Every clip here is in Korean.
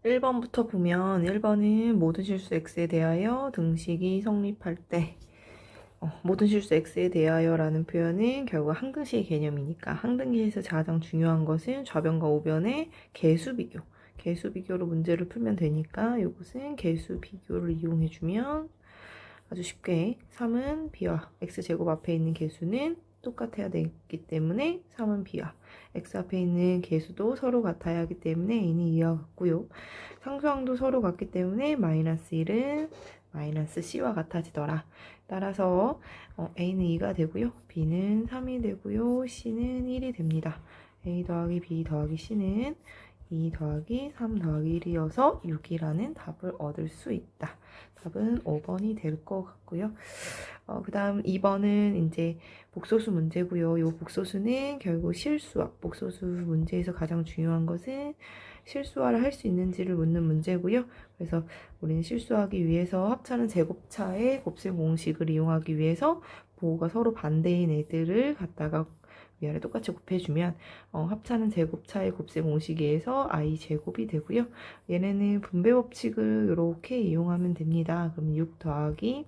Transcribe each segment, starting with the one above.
1번부터 보면 1번은 모든 실수 x에 대하여 등식이 성립할 때 모든 실수 x에 대하여 라는 표현은 결국 항등식의 개념이니까 항등식에서 가장 중요한 것은 좌변과 우변의 개수 비교. 개수 비교로 문제를 풀면 되니까 이것은 개수 비교를 이용해주면 아주 쉽게 3은 b와 x제곱 앞에 있는 개수는 똑같아야 되기 때문에 3은 b와 x 앞에 있는 개수도 서로 같아야 하기 때문에 a는 2와 같고요. 상수항도 서로 같기 때문에 마이너스 1은 마이너스 c와 같아지더라. 따라서 a는 2가 되고요. b는 3이 되고요. c는 1이 됩니다. a 더하기 b 더하기 c는 2 더하기 3 더하기 1이어서 6이라는 답을 얻을 수 있다. 답은 5번이 될 것 같고요. 그 다음 2번은 이제 복소수 문제고요. 이 복소수는 결국 실수와 복소수 문제에서 가장 중요한 것은 실수화를 할 수 있는지를 묻는 문제고요. 그래서 우리는 실수하기 위해서 합차는 제곱차의 곱셈 공식을 이용하기 위해서 부호가 서로 반대인 애들을 갖다가 위아래 똑같이 곱해주면 합차는 제곱차의 곱셈 공식에서 i 제곱이 되고요. 얘네는 분배 법칙을 이렇게 이용하면 됩니다. 그럼 6 더하기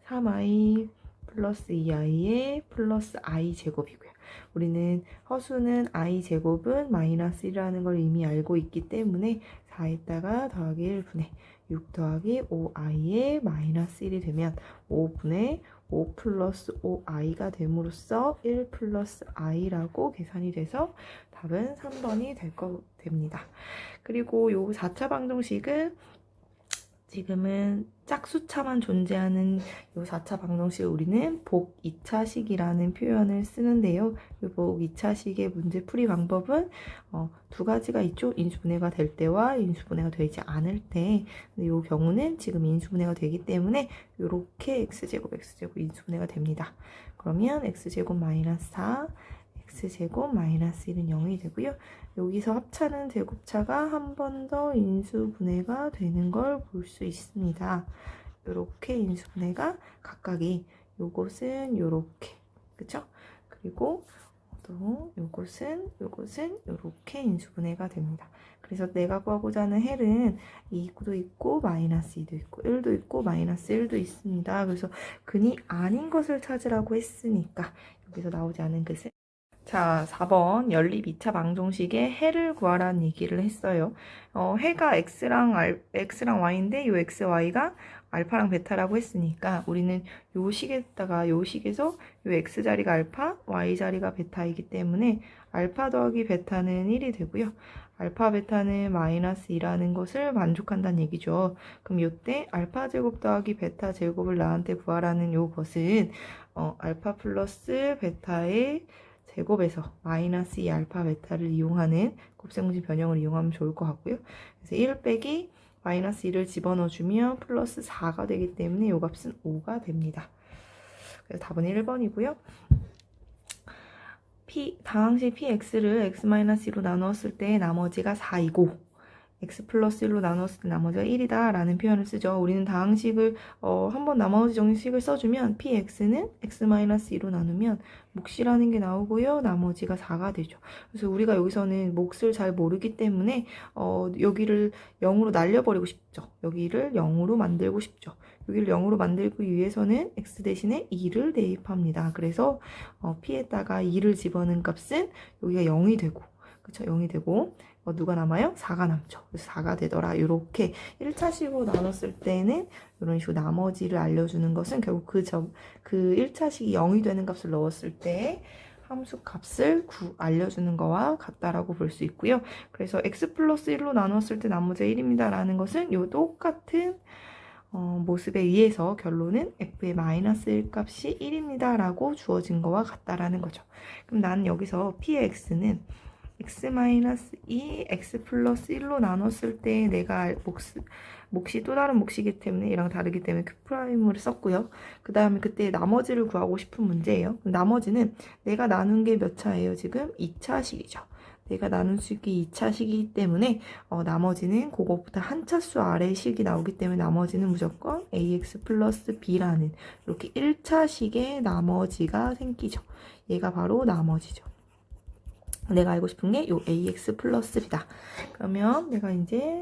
3i 플러스 2i의 플러스 i 제곱이고요. 우리는 허수는 i 제곱은 마이너스 1이라는 걸 이미 알고 있기 때문에 4에다가 더하기 1분의 6 더하기 5i의 마이너스 1이 되면 5분의 5 플러스 5i가 됨으로써 1 플러스 i라고 계산이 돼서 답은 3번이 됩니다. 그리고 요 4차 방정식은 지금은 짝수차만 존재하는 요 4차 방정식을 우리는 복 2차식이라는 표현을 쓰는데요. 이 복 2차식의 문제 풀이 방법은 두 가지가 있죠. 인수분해가 될 때와 인수분해가 되지 않을 때. 근데 이 경우는 지금 인수분해가 되기 때문에 이렇게 x제곱 인수분해가 됩니다. 그러면 x제곱 마이너스 4 x제곱 마이너스 1은 0이 되고요. 여기서 합차는 제곱차가 한 번 더 인수분해가 되는 걸 볼 수 있습니다. 이렇게 인수분해가 각각이 요것은 요렇게 그쵸? 그리고 또 요것은 요렇게 인수분해가 됩니다. 그래서 내가 구하고자 하는 헬은 2도 있고 마이너스 2도 있고 1도 있고 마이너스 1도 있습니다. 그래서 근이 아닌 것을 찾으라고 했으니까 여기서 나오지 않은 것은 자, 4번 연립 2차 방정식의 해를 구하라는 얘기를 했어요. 해가 x랑 y인데 요 x, y가 알파랑 베타라고 했으니까 우리는 요 식에다가 요 식에서 요 x 자리가 알파, y 자리가 베타이기 때문에 알파 더하기 베타는 1이 되고요. 알파 베타는 마이너스 2라는 것을 만족한다는 얘기죠. 그럼 요때 알파 제곱 더하기 베타 제곱을 나한테 구하라는 요것은 알파 플러스 베타의 제곱에서 마이너스 2 알파 베타를 이용하는 곱셈공식 변형을 이용하면 좋을 것 같고요. 그래서 1 빼기 마이너스 2를 집어넣어주면 플러스 4가 되기 때문에 이 값은 5가 됩니다. 그래서 답은 1번이고요. 다항식 px를 x-2로 나누었을 때 나머지가 4이고 x 플러스 1로 나눴을 때 나머지가 1이다 라는 표현을 쓰죠. 우리는 다항식을 한번 나머지 정식을 써주면 px는 x-2로 나누면 몫이라는 게 나오고요. 나머지가 4가 되죠. 그래서 우리가 여기서는 몫을 잘 모르기 때문에 여기를 0으로 날려버리고 싶죠. 여기를 0으로 만들고 싶죠. 여기를 0으로 만들기 위해서는 x 대신에 2를 대입합니다. 그래서 p에다가 2를 집어넣은 값은 여기가 0이 되고 그쵸? 0이 되고 누가 남아요? 4가 남죠. 그래서 4가 되더라. 이렇게 1차식으로 나눴을 때는 이런 식으로 나머지를 알려주는 것은 결국 그 1차식이 0이 되는 값을 넣었을 때 함수 값을 알려주는 거와 같다라고 볼 수 있고요. 그래서 x 플러스 1로 나눴을 때 나머지가 1입니다. 라는 것은 이 똑같은 모습에 의해서 결론은 f의 마이너스 1 값이 1입니다. 라고 주어진 거와 같다라는 거죠. 그럼 나는 여기서 p의 x는 x-2 x 플러스 1로 나눴을 때 내가 몫이 또 다른 몫이기 때문에 얘랑 다르기 때문에 Q'을 썼고요. 그 다음에 그때 나머지를 구하고 싶은 문제예요. 나머지는 내가 나눈 게 몇 차예요? 지금 2차식이죠. 내가 나눈 식이 2차식이기 때문에 나머지는 그거보다 한 차수 아래 식이 나오기 때문에 나머지는 무조건 ax 플러스 b라는 이렇게 1차식의 나머지가 생기죠. 얘가 바로 나머지죠. 내가 알고 싶은 게 요 ax 플러스 b다. 그러면 내가 이제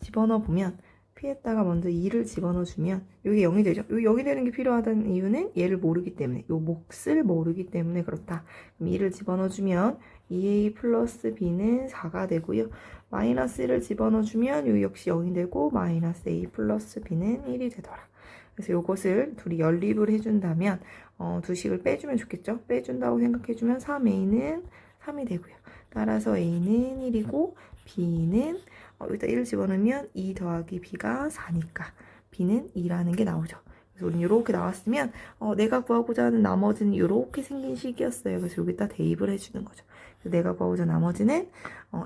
집어넣어 보면 p에다가 먼저 2를 집어넣어 주면 이게 0이 되죠. 여기 0이 되는 게 필요하다는 이유는 얘를 모르기 때문에, 요 몫을 모르기 때문에 그렇다. 그럼 2를 집어넣어 주면 2a 플러스 b는 4가 되고요. 마이너스 1을 집어넣어 주면 요 역시 0이 되고 마이너스 a 플러스 b는 1이 되더라. 그래서 요것을 둘이 연립을 해준다면 두 식을 빼주면 좋겠죠. 빼준다고 생각해주면 3a는 3이 되고요. 따라서 a는 1이고 b는 여기다 1을 집어넣으면 2 더하기 b가 4니까 b는 2라는 게 나오죠. 그래서 우리는 이렇게 나왔으면 내가 구하고자 하는 나머지는 이렇게 생긴 식이었어요. 그래서 여기다 대입을 해주는 거죠. 그래서 내가 구하고자 하는 나머지는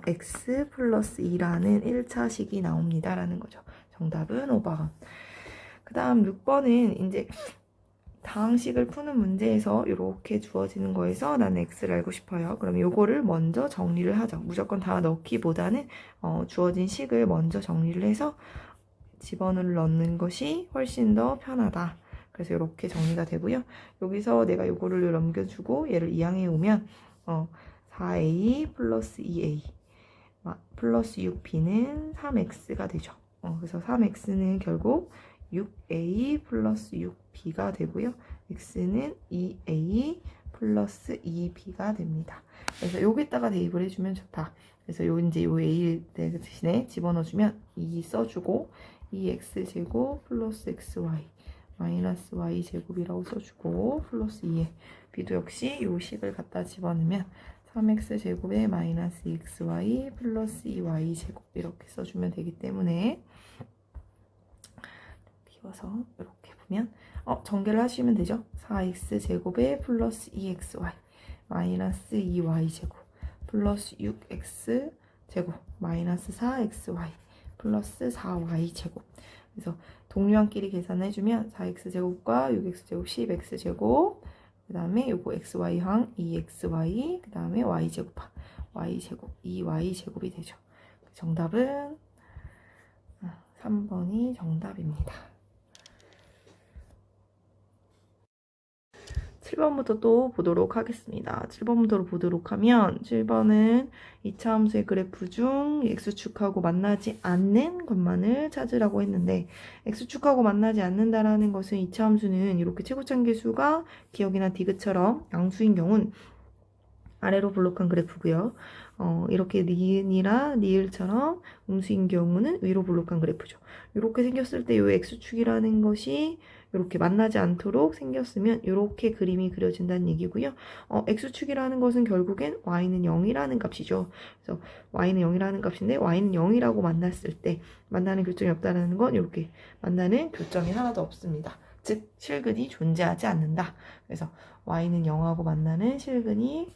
x 플러스 2라는 1차 식이 나옵니다. 라는 거죠. 정답은 5번. 그 다음 6번은 이제 다항식을 푸는 문제에서 이렇게 주어지는 거에서 나는 x를 알고 싶어요. 그럼 요거를 먼저 정리를 하죠. 무조건 다 넣기보다는 주어진 식을 먼저 정리를 해서 집어넣을 넣는 것이 훨씬 더 편하다. 그래서 이렇게 정리가 되고요. 여기서 내가 요거를 넘겨주고 얘를 이항해 오면 4a 플러스 2a 플러스 6b는 3x가 되죠. 그래서 3x는 결국 6a 플러스 6b가 되고요. x는 2a 플러스 2b가 됩니다. 그래서 여기다가 대입을 해주면 좋다. 그래서 이제 요 a 대신에 집어넣어주면 2 써주고 2x제곱 플러스 xy 마이너스 y제곱이라고 써주고 플러스 2에 b도 역시 요 식을 갖다 집어넣으면 3x제곱에 마이너스 2xy 플러스 2y제곱 이렇게 써주면 되기 때문에 키워서 이렇게 보면 전개를 하시면 되죠. 4x제곱에 플러스 2xy 마이너스 2y제곱 플러스 6x제곱 마이너스 4xy 플러스 4y제곱. 그래서 동류항끼리 계산해주면 4x제곱과 6x제곱 10x제곱 그 다음에 요거 xy항 2xy 그 다음에 y제곱항 y제곱 2y제곱이 되죠. 정답은 3번이 정답입니다. 7번부터 또 보도록 하겠습니다. 7번부터 보도록 하면 7번은 2차 함수의 그래프 중 x축하고 만나지 않는 것만을 찾으라고 했는데 x축하고 만나지 않는다라는 것은 2차 함수는 이렇게 최고차계수가 기억이나 디귿처럼 양수인 경우는 아래로 블록한 그래프고요. 이렇게 니은이나 니을처럼 음수인 경우는 위로 블록한 그래프죠. 이렇게 생겼을 때 이 x축이라는 것이 이렇게 만나지 않도록 생겼으면 이렇게 그림이 그려진다는 얘기고요. x축이라는 것은 결국엔 y는 0이라는 값이죠. 그래서 y는 0이라는 값인데 y는 0이라고 만났을 때 만나는 교점이 없다는 건 이렇게 만나는 교점이 하나도 없습니다. 즉 실근이 존재하지 않는다. 그래서 y는 0하고 만나는 실근이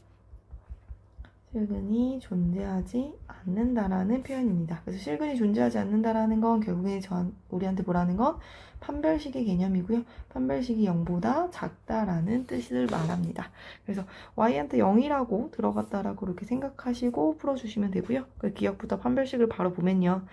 존재하지 않는다라는 표현입니다. 그래서 실근이 존재하지 않는다라는 건 결국에 우리한테 뭐라는 건 판별식의 개념이고요. 판별식이 0보다 작다라는 뜻을 말합니다. 그래서 y한테 0이라고 들어갔다라고 이렇게 생각하시고 풀어주시면 되고요. 그 기억부터 판별식을 바로 보면요.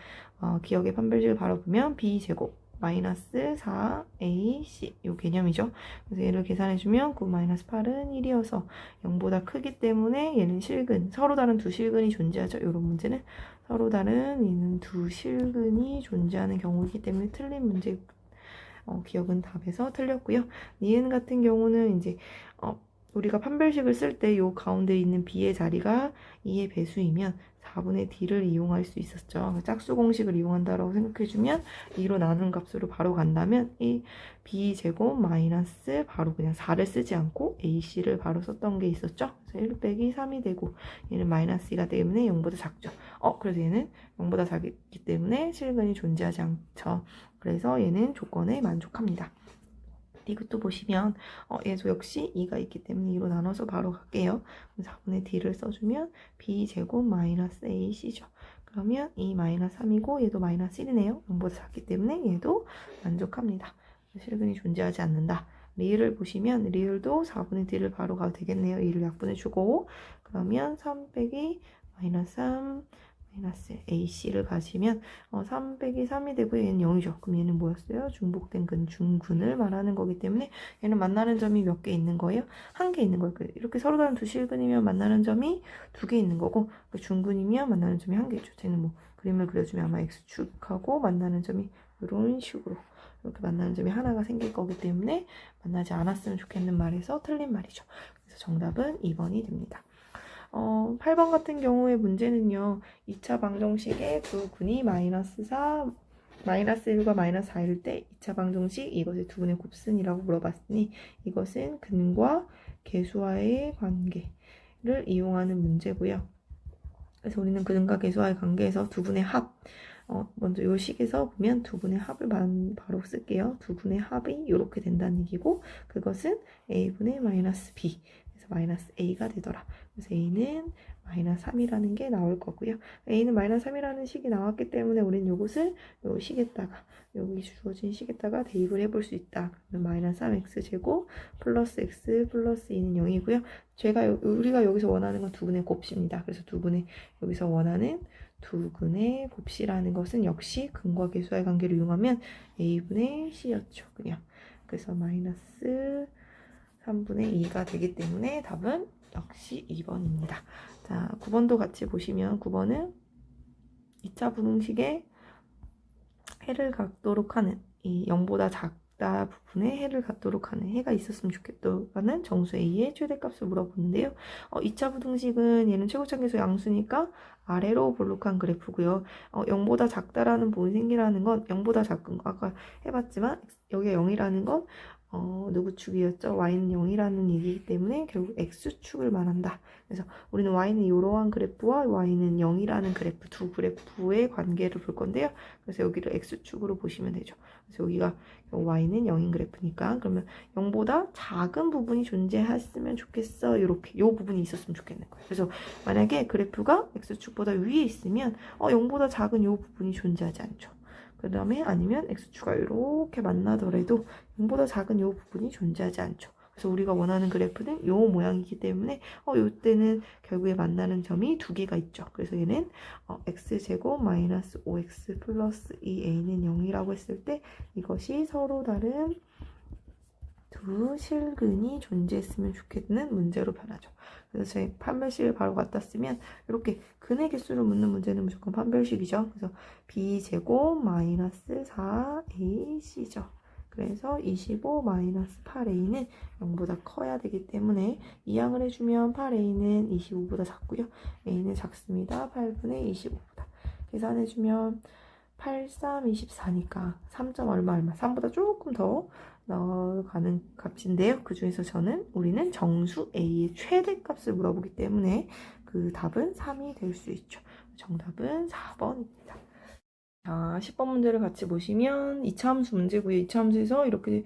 기억의 판별식을 바로 보면 b제곱 마이너스 4ac 이 개념이죠. 그래서 얘를 계산해주면 9 마이너스 8은 1이어서 0보다 크기 때문에 얘는 실근, 서로 다른 두 실근이 존재하죠. 이런 문제는 서로 다른 얘는 두 실근이 존재하는 경우이기 때문에 틀린 문제 기억은 답에서 틀렸고요. 니은 같은 경우는 이제 우리가 판별식을 쓸 때 요 가운데 있는 b의 자리가 2의 배수이면 4분의 d를 이용할 수 있었죠. 짝수 공식을 이용한다라고 생각해주면 2로 나눈 값으로 바로 간다면 이 b제곱 마이너스 바로 그냥 4를 쓰지 않고 ac를 바로 썼던 게 있었죠. 그래서 1 빼기 3이 되고 얘는 마이너스 2가 때문에 0보다 작죠. 그래서 얘는 0보다 작기 때문에 실근이 존재하지 않죠. 그래서 얘는 조건에 만족합니다. 디귿도 보시면 얘도 역시 2가 있기 때문에 2로 나눠서 바로 갈게요. 4분의 d를 써주면 b제곱 마이너스 ac죠. 그러면 2 마이너스 3이고 얘도 마이너스 1이네요. 0보다 작기 때문에 얘도 만족합니다. 실근이 존재하지 않는다. 리을을 보시면 리을도 4분의 d를 바로 가도 되겠네요. 2를 약분해주고 그러면 3 빼기 마이너스 3 마이너스 AC를 가시면 3 빼기 3이 되고 얘는 0이죠. 그럼 얘는 뭐였어요? 중복된 근 중근을 말하는 거기 때문에 얘는 만나는 점이 몇 개 있는 거예요? 한 개 있는 거예요. 이렇게 서로 다른 두 실근이면 만나는 점이 두 개 있는 거고 중근이면 만나는 점이 한 개죠. 쟤는 뭐 그림을 그려주면 아마 X축하고 만나는 점이 이런 식으로 이렇게 만나는 점이 하나가 생길 거기 때문에 만나지 않았으면 좋겠는 말에서 틀린 말이죠. 그래서 정답은 2번이 됩니다. 8번 같은 경우의 문제는요. 2차 방정식의 두 근이 마이너스 4, 마이너스 1과 마이너스 4일 때 2차 방정식 이것의 두 근의 곱셈이라고 물어봤으니 이것은 근과 계수와의 관계를 이용하는 문제고요. 그래서 우리는 근과 계수와의 관계에서 두 근의 합, 먼저 이 식에서 보면 두 근의 합을 바로 쓸게요. 두 근의 합이 이렇게 된다는 얘기고 그것은 a분의 마이너스 b, 그래서 마이너스 a가 되더라. 그래서 a는 마이너스 3이라는 게 나올 거고요. a는 마이너스 3이라는 식이 나왔기 때문에 우리는 이것을 이 식에다가 여기 주어진 식에다가 대입을 해볼 수 있다. 그러면 마이너스 3x 제곱 플러스 x 플러스 2는 0이고요. 우리가 여기서 원하는 건 두 근의 곱입니다. 그래서 두 근의 여기서 원하는 두 근의 곱이라는 것은 역시 근과 계수와의 관계를 이용하면 a분의 c였죠. 그냥 그래서 마이너스 3분의 2가 되기 때문에 답은 역시 2번입니다. 자, 9번도 같이 보시면 9번은 2차 분홍식에 해를 갖도록 하는 이 0보다 작다 부분에 해를 갖도록 하는 해가 있었으면 좋겠다는 정수 A의 최대값을 물어보는데요. 2차 부등식은 얘는 최고차계수 양수니까 아래로 볼록한 그래프고요. 0보다 작다라는 부분이 생기라는 건 0보다 작은 거 아까 해봤지만 여기가 0이라는 건 누구 축이었죠? y는 0이라는 얘기이기 때문에 결국 x축을 말한다. 그래서 우리는 y는 이러한 그래프와 y는 0이라는 그래프 두 그래프의 관계를 볼 건데요. 그래서 여기를 x축으로 보시면 되죠. 그래서 여기가 y는 0인 그래프니까 그러면 0보다 작은 부분이 존재했으면 좋겠어. 이렇게 이 부분이 있었으면 좋겠는 거예요. 그래서 만약에 그래프가 x축보다 위에 있으면 0보다 작은 이 부분이 존재하지 않죠. 그 다음에 아니면 x축과 이렇게 만나더라도 0보다 작은 이 부분이 존재하지 않죠. 그래서 우리가 원하는 그래프는 이 모양이기 때문에 이때는 결국에 만나는 점이 두 개가 있죠. 그래서 얘는 x제곱 마이너스 5x 플러스 2a는 0이라고 했을 때 이것이 서로 다른 두 실근이 존재했으면 좋겠는 문제로 변하죠. 그래서 저희 판별식을 바로 갖다 쓰면 이렇게 근의 개수를 묻는 문제는 무조건 판별식이죠. 그래서 b제곱 마이너스 4ac죠. 그래서 25 마이너스 8a는 0보다 커야 되기 때문에 이항을 해주면 8a는 25보다 작고요. a는 작습니다. 8분의 25보다. 계산해주면 8, 3, 24니까 3. 얼마 3보다 조금 더 나가는 값인데요. 그 중에서 우리는 정수 A의 최대값을 물어보기 때문에 그 답은 3이 될 수 있죠. 정답은 4번입니다. 자, 10번 문제를 같이 보시면 2차 함수 문제고요. 2차 함수에서 이렇게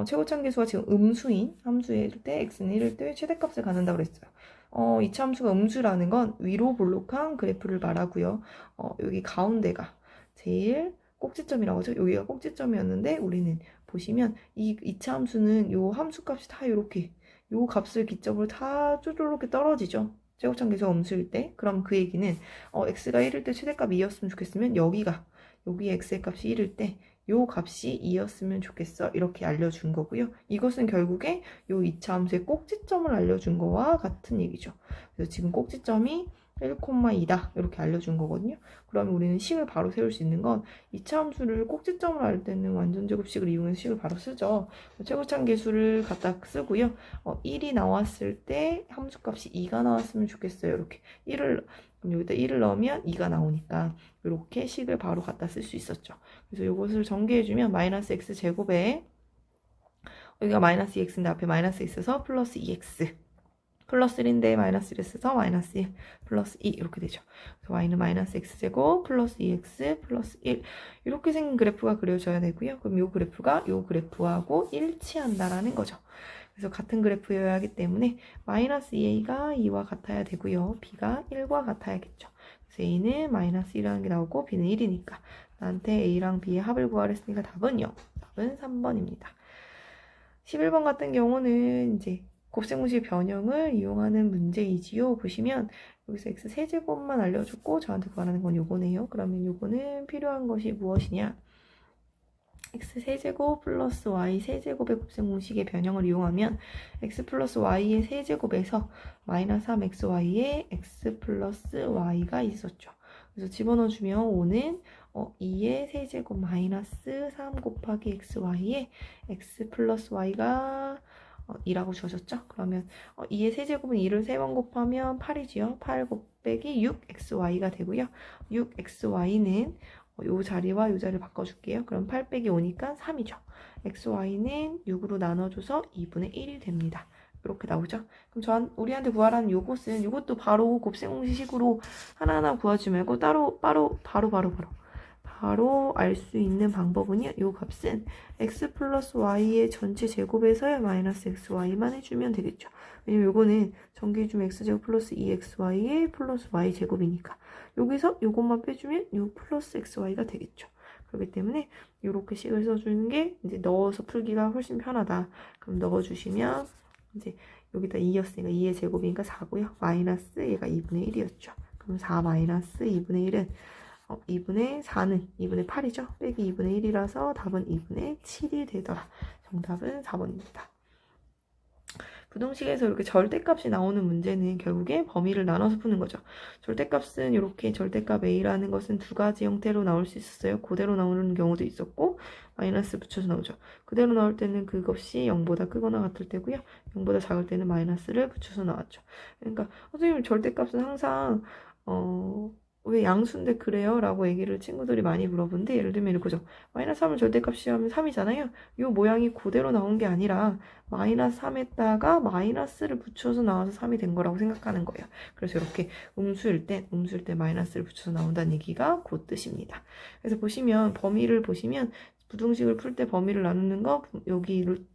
최고차계수가 지금 음수인 함수일 때 x는 1일 때 최대값을 갖는다고 그랬어요. 2차 함수가 음수라는 건 위로 볼록한 그래프를 말하고요. 여기 가운데가 제일 꼭지점이라고 하죠. 여기가 꼭지점이었는데 우리는 보시면 이 2차 함수는 요 함수값이 다 이렇게 요 값을 기점으로 다 쪼르르게 떨어지죠. 최고차계수가 음수일 때. 그럼 그 얘기는 x가 1일 때 최대값이 2였으면 좋겠으면 여기 x의 값이 1일 때 요 값이 2였으면 좋겠어. 이렇게 알려준 거고요. 이것은 결국에 요 2차 함수의 꼭지점을 알려준 거와 같은 얘기죠. 그래서 지금 꼭지점이 1,2다 이렇게 알려준 거거든요. 그러면 우리는 식을 바로 세울 수 있는 건 2차 함수를 꼭지점을 알 때는 완전제곱식을 이용해서 식을 바로 쓰죠. 최고차계수를 갖다 쓰고요. 1이 나왔을 때 함수값이 2가 나왔으면 좋겠어요. 이렇게 여기다 1을 넣으면 2가 나오니까 이렇게 식을 바로 갖다 쓸 수 있었죠. 그래서 이것을 전개해주면 마이너스 x제곱에 여기가 마이너스 2x인데 앞에 마이너스 있어서 플러스 2x 플러스 1인데 마이너스 1을 써서 마이너스 1 플러스 2 이렇게 되죠. 그래서 y는 마이너스 x제곱 플러스 2x 플러스 1 이렇게 생긴 그래프가 그려져야 되고요. 그럼 이 그래프가 이 그래프하고 일치한다라는 거죠. 그래서 같은 그래프여야 하기 때문에 마이너스 2a가 2와 같아야 되고요. b가 1과 같아야겠죠. 그래서 a는 마이너스 1이라는 게 나오고 b는 1이니까 나한테 a랑 b의 합을 구하라 했으니까 답은요. 답은 3번입니다. 11번 같은 경우는 이제 곱셈공식 변형을 이용하는 문제이지요. 보시면 여기서 x 세제곱만 알려줬고 저한테 구하라는 건 요거네요. 그러면 요거는 필요한 것이 무엇이냐? x 세제곱 플러스 y 세제곱의 곱셈 공식의 변형을 이용하면 x 플러스 y의 세제곱에서 마이너스 3xy에 x 플러스 y가 있었죠. 그래서 집어넣어주면 5는 2의 세제곱 마이너스 3 곱하기 xy에 x 플러스 y가 2라고 주어졌죠. 그러면 2의 세제곱은 2를 3번 곱하면 8이지요. 8 곱하기 6xy가 되고요. 6xy는 요 자리와 요 자리를 바꿔줄게요. 그럼 8 빼기 5니까 3이죠. xy는 6으로 나눠줘서 2분의 1이 됩니다. 이렇게 나오죠. 그럼 우리한테 구하라는 요것은 이것도 바로 곱셈 공식식으로 하나하나 구하지 말고 바로 알 수 있는 방법은요. 요 값은 x 플러스 y의 전체 제곱에서의 마이너스 xy만 해주면 되겠죠. 왜냐면 요거는 전기해주면 x제곱 플러스 2xy의 플러스 y 제곱이니까 여기서 요것만 빼주면 요 플러스 xy가 되겠죠. 그렇기 때문에 이렇게 식을 써주는 게 이제 넣어서 풀기가 훨씬 편하다. 그럼 넣어주시면 이제 여기다 2였으니까 2의 제곱이니까 4고요. 마이너스 얘가 2분의 1이었죠. 그럼 4 마이너스 2분의 1은 2분의 4는 2분의 8이죠. 빼기 2분의 1이라서 답은 2분의 7이 되더라. 정답은 4번입니다. 부등식에서 이렇게 절대값이 나오는 문제는 결국에 범위를 나눠서 푸는 거죠. 절대값은 이렇게 절대값 a라는 것은 두 가지 형태로 나올 수 있었어요. 그대로 나오는 경우도 있었고 마이너스 붙여서 나오죠. 그대로 나올 때는 그것이 0보다 크거나 같을 때고요. 0보다 작을 때는 마이너스를 붙여서 나왔죠. 그러니까 선생님 절대값은 항상 왜 양수인데 그래요? 라고 얘기를 친구들이 많이 물어보는데 예를 들면 이거죠. 마이너스 3을 절대값이 하면 3이잖아요. 이 모양이 그대로 나온 게 아니라 마이너스 3에다가 마이너스를 붙여서 나와서 3이 된 거라고 생각하는 거예요. 그래서 이렇게 음수일 때 마이너스를 붙여서 나온다는 얘기가 그 뜻입니다. 그래서 보시면 범위를 보시면 부등식을 풀 때 범위를 나누는 거 여기를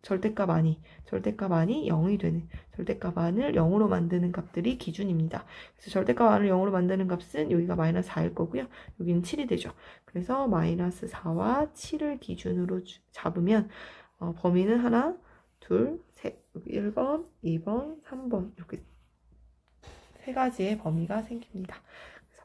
절대값 아니 0이 되는 절대값 안을 0으로 만드는 값들이 기준입니다. 그래서 절대값 안을 0으로 만드는 값은 여기가 마이너스 4일 거고요. 여기는 7이 되죠. 그래서 마이너스 4와 7을 기준으로 잡으면 범위는 하나, 둘, 셋, 여기 1번, 2번, 3번 이렇게 세 가지의 범위가 생깁니다. 그래서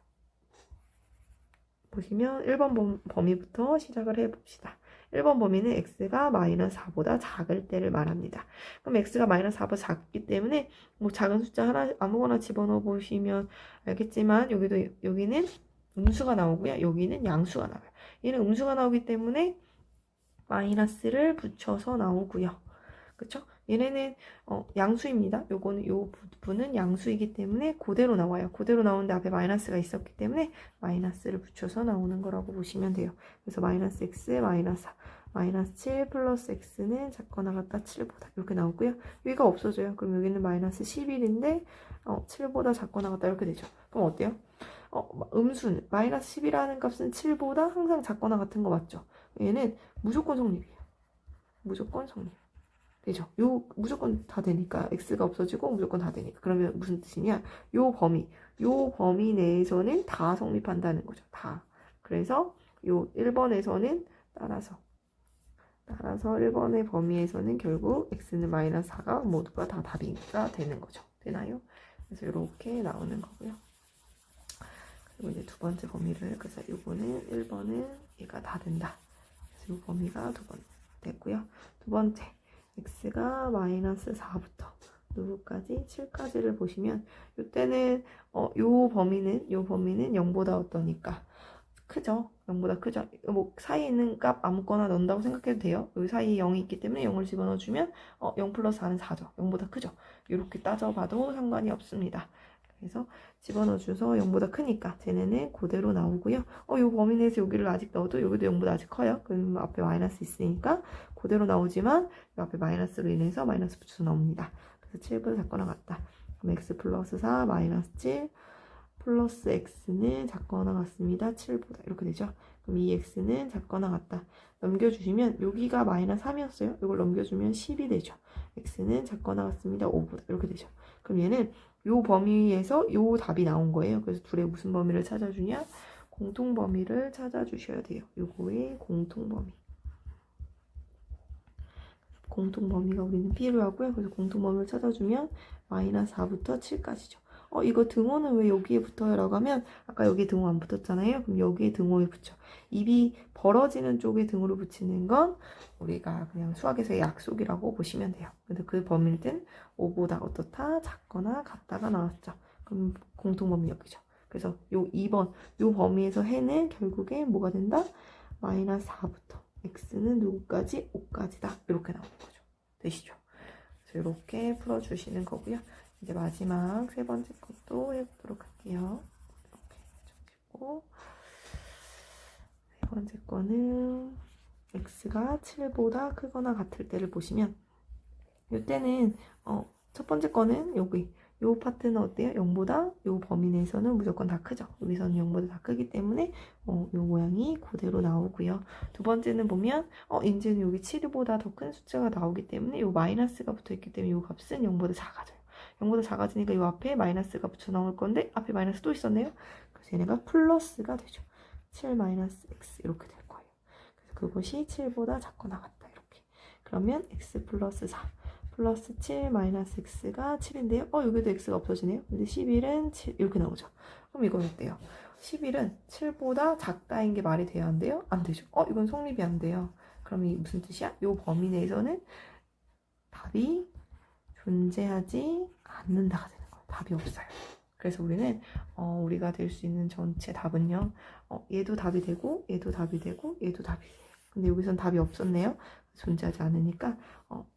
보시면 1번 범위부터 시작을 해봅시다. 1번 범위는 x가 마이너스 4보다 작을 때를 말합니다. 그럼 x가 마이너스 4보다 작기 때문에 뭐 작은 숫자 하나 아무거나 집어넣어 보시면 알겠지만 여기는 음수가 나오고요. 여기는 양수가 나와요. 얘는 음수가 나오기 때문에 마이너스를 붙여서 나오고요. 그쵸? 얘네는 양수입니다. 요 부분은 양수이기 때문에 그대로 나와요. 그대로 나오는데 앞에 마이너스가 있었기 때문에 마이너스를 붙여서 나오는 거라고 보시면 돼요. 그래서 마이너스 x 마이너스 4 마이너스 7 플러스 x는 작거나 같다 7보다 이렇게 나오고요. 여기가 없어져요. 그럼 여기는 마이너스 11인데 7보다 작거나 같다 이렇게 되죠. 그럼 어때요? 음수는 마이너스 10이라는 값은 7보다 항상 작거나 같은 거 맞죠? 얘는 무조건 성립이에요. 무조건 성립. 되죠? 무조건 다 되니까 x가 없어지고 무조건 다 되니까 그러면 무슨 뜻이냐? 요 범위 내에서는 다 성립한다는 거죠. 다. 그래서 요 1번에서는 따라서 1번의 범위에서는 결국 x는 마이너스 4가 모두가 다 답이가 되는 거죠. 되나요? 그래서 이렇게 나오는 거고요. 그리고 이제 두 번째 범위를 그래서 요거는 1번은 얘가 다 된다. 그래서 요 범위가 두 번 됐고요. 두 번째 x가 마이너스 4부터 누구까지? 7까지를 보시면 이때는 요 범위는 0보다 어떠니까 크죠? 0보다 크죠? 뭐 사이에 있는 값 아무거나 넣는다고 생각해도 돼요. 여기 사이에 0이 있기 때문에 0을 집어넣어주면 0 플러스 4는 4죠. 0보다 크죠? 이렇게 따져봐도 상관이 없습니다. 그래서 집어넣어줘서 0보다 크니까 쟤네는 그대로 나오고요. 요 범위 내에서 여기를 아직 넣어도 여기도 0보다 아직 커요. 그럼 앞에 마이너스 있으니까 그대로 나오지만 요 앞에 마이너스로 인해서 마이너스 붙여서 나옵니다. 그래서 7보다 작거나 같다. 그럼 x 플러스 4 마이너스 7 플러스 x는 작거나 같습니다. 7보다 이렇게 되죠. 그럼 이 x는 작거나 같다. 넘겨주시면 여기가 마이너스 3이었어요. 이걸 넘겨주면 10이 되죠. x는 작거나 같습니다. 5보다 이렇게 되죠. 그럼 얘는 요 범위에서 요 답이 나온 거예요. 그래서 둘의 무슨 범위를 찾아주냐? 공통 범위를 찾아주셔야 돼요. 요거의 공통 범위. 공통 범위가 우리는 필요하고요. 그래서 공통 범위를 찾아주면 마이너스 4부터 7까지죠. 이거 등호는 왜 여기에 붙어요? 라고 하면 아까 여기에 등호 안 붙었잖아요. 그럼 여기에 등호에 붙여. 입이 벌어지는 쪽에 등호를 붙이는 건 우리가 그냥 수학에서의 약속이라고 보시면 돼요. 근데 그 범위는 5보다 어떻다? 작거나 같다가 나왔죠. 그럼 공통범위 여기죠. 그래서 요 2번 요 범위에서 해는 결국에 뭐가 된다? 마이너스 4부터 x는 누구까지? 5까지다. 이렇게 나오는 거죠. 되시죠? 그래서 이렇게 풀어주시는 거고요. 이제 마지막 세 번째 것도 해보도록 할게요. 이렇게 적시고 세 번째 거는 x가 7보다 크거나 같을 때를 보시면 이때는 첫 번째 거는 여기 요 파트는 어때요? 0보다 요 범위 내에서는 무조건 다 크죠. 여기서는 0보다 다 크기 때문에 요 모양이 그대로 나오고요. 두 번째는 보면 이제는 여기 7보다 더 큰 숫자가 나오기 때문에 요 마이너스가 붙어있기 때문에 요 값은 0보다 작아져요. 0보다 작아지니까 요 앞에 마이너스가 붙여 나올 건데 앞에 마이너스 또 있었네요. 그래서 얘네가 플러스가 되죠. 7 마이너스 x 이렇게 될 거예요. 그래서 그것이 7보다 작거나 같다 이렇게. 그러면 x 플러스 4 플러스 7 마이너스 x가 7인데요. 여기도 x가 없어지네요. 근데 11은 7 이렇게 나오죠. 그럼 이건 어때요? 11은 7보다 작다인 게 말이 돼야 안 돼요? 안 되죠. 이건 성립이 안 돼요. 그럼 이게 무슨 뜻이야? 요 범위 내에서는 답이 존재하지 않는다가 되는 거예요. 답이 없어요. 그래서 우리는 우리가 될 수 있는 전체 답은요. 얘도 답이 되고 얘도 답이 되고 얘도 답이 돼요. 근데 여기선 답이 없었네요. 존재하지 않으니까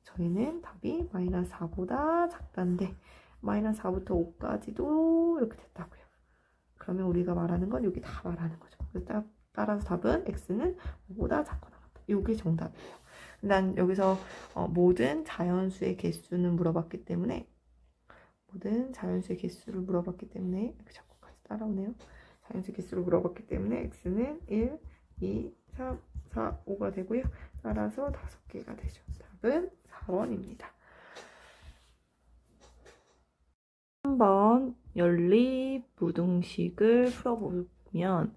저희는 답이 마이너스 4보다 작다인데 마이너스 4부터 5까지도 이렇게 됐다고요. 그러면 우리가 말하는 건 여기 다 말하는 거죠. 그래서 따라서 답은 x는 5보다 작거나 같다. 이게 정답이에요. 난 여기서 모든 자연수의 개수는 물어봤기 때문에 모든 자연수의 개수를 물어봤기 때문에 이렇게 자꾸 같이 따라오네요. 자연수의 개수를 물어봤기 때문에 x는 1, 2, 3, 4, 5가 되고요. 따라서 5개가 되죠. 답은 4번입니다. 3번 연립부등식을 풀어보면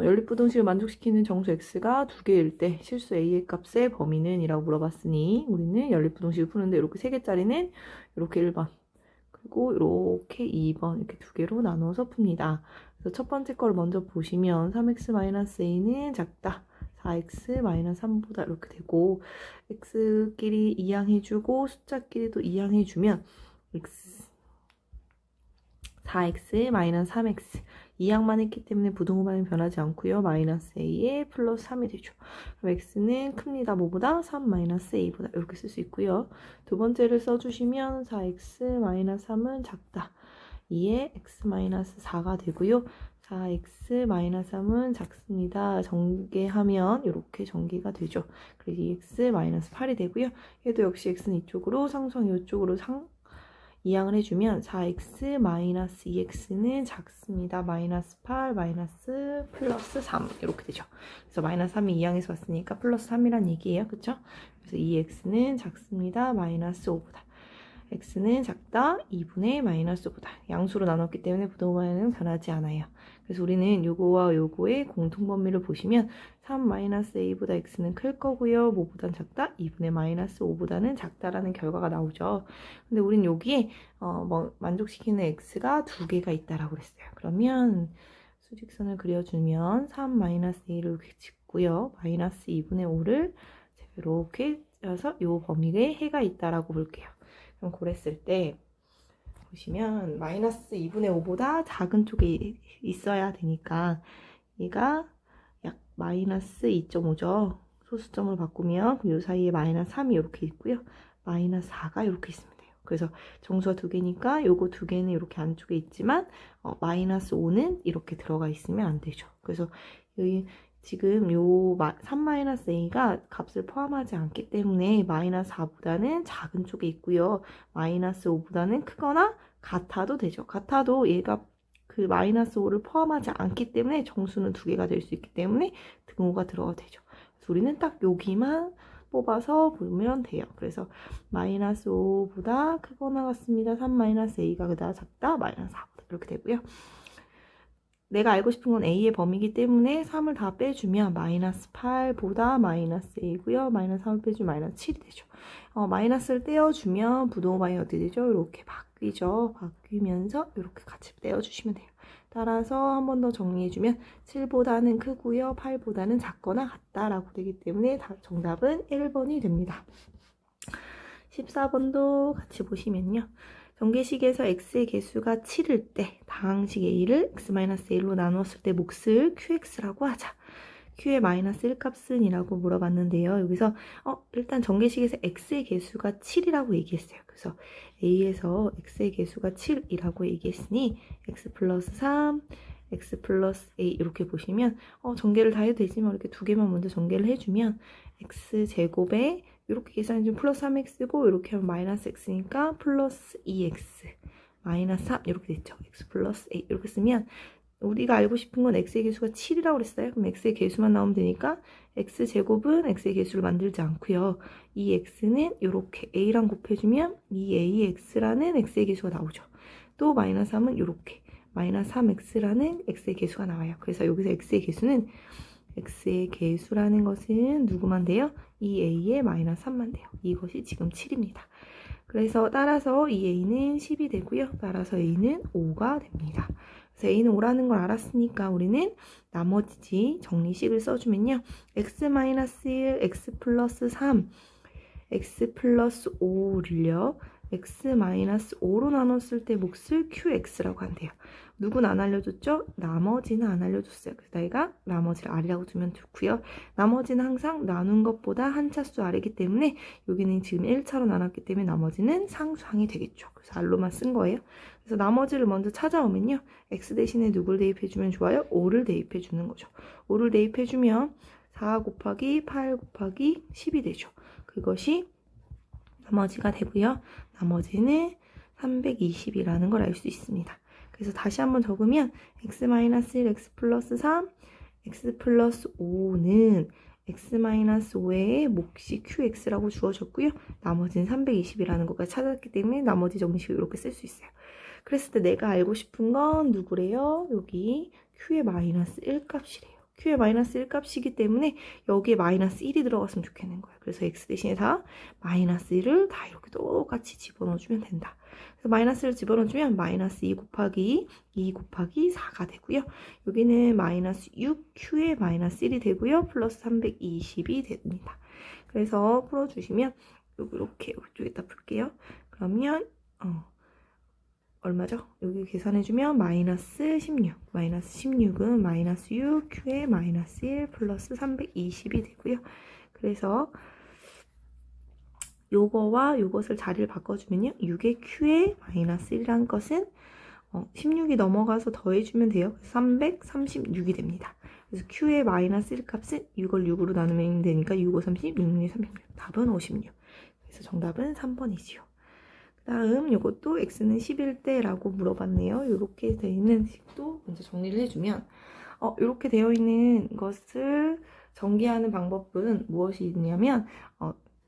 연립부등식을 만족시키는 정수 x가 2개일 때 실수 a의 값의 범위는? 이라고 물어봤으니 우리는 연립부등식을 푸는데 이렇게 3개짜리는 이렇게 1번 그리고 이렇게 2번 이렇게 2개로 나누어서 풉니다. 그래서 첫 번째 거를 먼저 보시면 3x-a는 작다. 4x-3보다 이렇게 되고 x끼리 이항해주고 숫자끼리도 이항해주면 4x-3x 이항만 했기 때문에 부등호반은 변하지 않고요. 마이너스 a에 플러스 3이 되죠. 그럼 x는 큽니다. 뭐보다? 3-a보다 이렇게 쓸 수 있고요. 두 번째를 써주시면 4x-3은 작다. 2에 x-4가 되고요. 4x-3은 작습니다. 전개하면 이렇게 전개가 되죠. 그래서 2x-8이 되고요. 얘도 역시 x는 이쪽으로 상수항 이쪽으로 이항을 해주면 4x-2x는 작습니다. 마이너스 8, 마이너스 플러스 3 이렇게 되죠. 그래서 마이너스 3이 이항에서 왔으니까 플러스 3이란 얘기예요. 그쵸? 그래서 2x는 작습니다. 마이너스 5보다. x는 작다. 2분의 마이너스 5보다. 양수로 나눴기 때문에 부등호반은 변하지 않아요. 그래서 우리는 요거와 요거의 공통범위를 보시면 3-a보다 x는 클 거고요. 뭐보단 작다? 2분의 마이너스 5보다는 작다라는 결과가 나오죠. 근데 우린 여기에 만족시키는 x가 2개가 있다라고 그랬어요. 그러면 수직선을 그려주면 3-a를 짚고요. 마이너스 2분의 5를 이렇게 쪄서 요 범위에 해가 있다라고 볼게요. 그럼 그랬을 때 보시면 마이너스 2분의 5보다 작은 쪽에 있어야 되니까 얘가 약 마이너스 2.5죠. 소수점을 바꾸면 이 사이에 마이너스 3이 이렇게 있고요. 마이너스 4가 이렇게 있으면 돼요. 그래서 정수가 2개니까 요거 2개는 이렇게 안쪽에 있지만 마이너스 5는 이렇게 들어가 있으면 안 되죠. 그래서 여기 지금 요 3-a가 값을 포함하지 않기 때문에 마이너스 4보다는 작은 쪽에 있고요. 마이너스 5보다는 크거나 같아도 되죠. 같아도 얘가 그 마이너스 5를 포함하지 않기 때문에 정수는 2개가 될 수 있기 때문에 등호가 들어가도 되죠. 그래서 우리는 딱 여기만 뽑아서 보면 돼요. 그래서 마이너스 5보다 크거나 같습니다. 3-a가 그다 작다. 마이너스 4보다 이렇게 되고요. 내가 알고 싶은 건 a의 범위이기 때문에 3을 다 빼주면 마이너스 8보다 마이너스 a고요. 마이너스 3을 빼주면 마이너스 7이 되죠. 마이너스를 떼어주면 부동반이 어떻게 되죠? 이렇게 바뀌죠. 바뀌면서 이렇게 같이 떼어주시면 돼요. 따라서 한 번 더 정리해주면 7보다는 크고요. 8보다는 작거나 같다라고 되기 때문에 정답은 1번이 됩니다. 14번도 같이 보시면요. 전개식에서 x의 개수가 7일 때 다항식 a를 x-a로 나누었을 때 몫을 qx라고 하자. q의 마이너스 1값은 이라고 물어봤는데요. 여기서 일단 전개식에서 x의 개수가 7이라고 얘기했어요. 그래서 a에서 x의 개수가 7이라고 얘기했으니 x 플러스 3, x 플러스 a 이렇게 보시면 전개를 다 해도 되지만 이렇게 두 개만 먼저 전개를 해주면 x제곱에 이렇게 계산해주면 플러스 3x고 이렇게 하면 마이너스 x니까 플러스 2x 마이너스 3 이렇게 됐죠. x 플러스 a 이렇게 쓰면 우리가 알고 싶은 건 x의 개수가 7이라고 그랬어요. 그럼 x의 개수만 나오면 되니까 x제곱은 x의 개수를 만들지 않고요. 이 x는 이렇게 a랑 곱해주면 이 ax라는 x의 개수가 나오죠. 또 마이너스 3은 이렇게 마이너스 3x라는 x의 개수가 나와요. 그래서 여기서 x의 개수라는 것은 누구만 돼요? 이 a의 마이너스 3만 돼요. 이것이 지금 7입니다. 그래서 따라서 이 a는 10이 되고요. 따라서 a는 5가 됩니다. 그래서 a는 5라는 걸 알았으니까 우리는 나머지 정리식을 써주면요. x-1, x 플러스 3, x 플러스 5를요. x-5로 나눴을 때 몫을 qx라고 한대요. 누군 안 알려줬죠? 나머지는 안 알려줬어요. 그래서 내가 나머지를 r이라고 두면 좋고요. 나머지는 항상 나눈 것보다 한 차수 아래이기 때문에 여기는 지금 1차로 나눴기 때문에 나머지는 상수항이 되겠죠. 그래서 r로만 쓴 거예요. 그래서 나머지를 먼저 찾아오면요. x 대신에 누굴 대입해주면 좋아요? 5를 대입해주는 거죠. 5를 대입해주면 4 곱하기 8 곱하기 10이 되죠. 그것이 나머지가 되고요. 나머지는 320이라는 걸 알 수 있습니다. 그래서 다시 한번 적으면 x-1, x 플러스 3, x 플러스 5는 x-5의 몫이 qx라고 주어졌고요. 나머지는 320이라는 것까지 찾았기 때문에 나머지 정식을 이렇게 쓸 수 있어요. 그랬을 때 내가 알고 싶은 건 누구래요? 여기 q의 마이너스 1값이래요. q의 마이너스 1값이기 때문에 여기에 마이너스 1이 들어갔으면 좋겠는 거예요. 그래서 x 대신에 다 마이너스 1을 다 이렇게 똑같이 집어넣어주면 된다. 그래서 마이너스를 집어넣어주면 마이너스 2 곱하기 4가 되고요. 여기는 마이너스 6q의 마이너스 1이 되고요. 플러스 320이 됩니다. 그래서 풀어주시면 이렇게 이쪽에다 풀게요. 그러면 얼마죠? 여기 계산해주면 마이너스 16. 마이너스 16은 마이너스 6, q의 마이너스 1 플러스 320이 되고요. 그래서 요거와 요것을 자리를 바꿔주면요. 6의 q의 마이너스 1이라는 것은 16이 넘어가서 더해주면 돼요. 336이 됩니다. 그래서 q의 마이너스 1 값은 6을 6으로 나누면 되니까 6, 5, 30, 6, 6, 36. 답은 56. 그래서 정답은 3번이지요. 다음 요것도 x는 10일 때라고 물어봤네요. 이렇게 되어 있는 식도 먼저 정리를 해주면 이렇게 되어 있는 것을 전개하는 방법은 무엇이 있냐면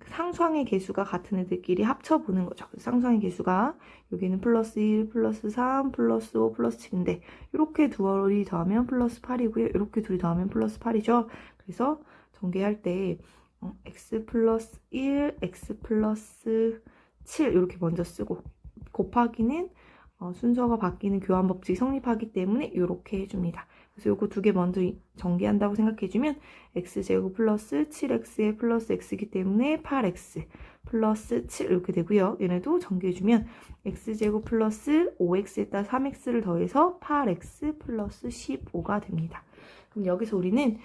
상수항의 개수가 같은 애들끼리 합쳐보는 거죠. 상수항의 개수가 여기는 플러스 1, 플러스 3, 플러스 5, 플러스 7인데 이렇게 둘이 더하면 플러스 8이고요. 이렇게 둘이 더하면 플러스 8이죠. 그래서 전개할 때 x 플러스 1, x 플러스 7 이렇게 먼저 쓰고 곱하기는 순서가 바뀌는 교환법칙이 성립하기 때문에 이렇게 해줍니다. 그래서 요거 두 개 먼저 전개한다고 생각해주면 x제곱 플러스 7x의 플러스 x이기 때문에 8x 플러스 7 이렇게 되고요. 얘네도 전개해주면 x제곱 플러스 5x에다 3x를 더해서 8x 플러스 15가 됩니다. 그럼 여기서 우리는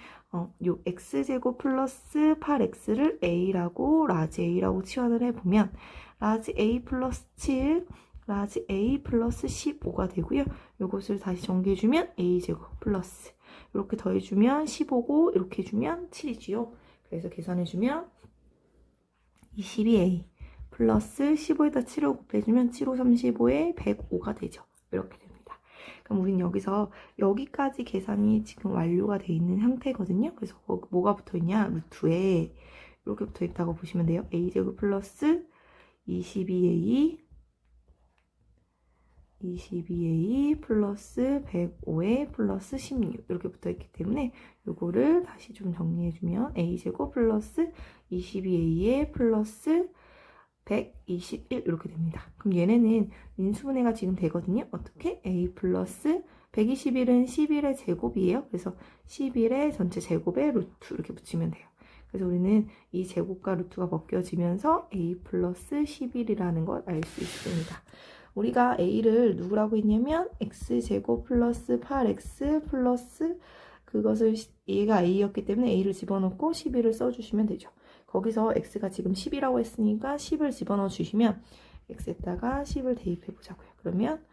요 x제곱 플러스 8x를 a라고 라지 a라고 치환을 해보면 라지 a 플러스 7 라지 a 플러스 15가 되고요. 이것을 다시 정리해주면 a제곱 플러스 이렇게 더해주면 15고 이렇게 해주면 7이지요. 그래서 계산해주면 22a 플러스 15에다 7을 곱해주면 7, 5, 35에 105가 되죠. 이렇게 됩니다. 그럼 우린 여기서 여기까지 계산이 지금 완료가 돼 있는 상태거든요. 그래서 뭐가 붙어있냐? 루트에 이렇게 붙어있다고 보시면 돼요. a제곱 플러스 22a 22a 플러스 105a 플러스 16 이렇게 붙어있기 때문에 요거를 다시 좀 정리해주면 a제곱 플러스 22a에 플러스 121 이렇게 됩니다. 그럼 얘네는 인수분해가 지금 되거든요. 어떻게? a 플러스 121은 11의 제곱이에요. 그래서 11의 전체 제곱의 루트 이렇게 붙이면 돼요. 그래서 우리는 이 제곱과 루트가 벗겨지면서 a 플러스 11이라는 걸 알 수 있습니다. 우리가 a를 누구라고 했냐면 x제곱 플러스 8x 플러스 그것을 얘가 a였기 때문에 a를 집어넣고 11을 써주시면 되죠. 거기서 x가 지금 10이라고 했으니까 10을 집어넣어 주시면 x에다가 10을 대입해 보자고요. 그러면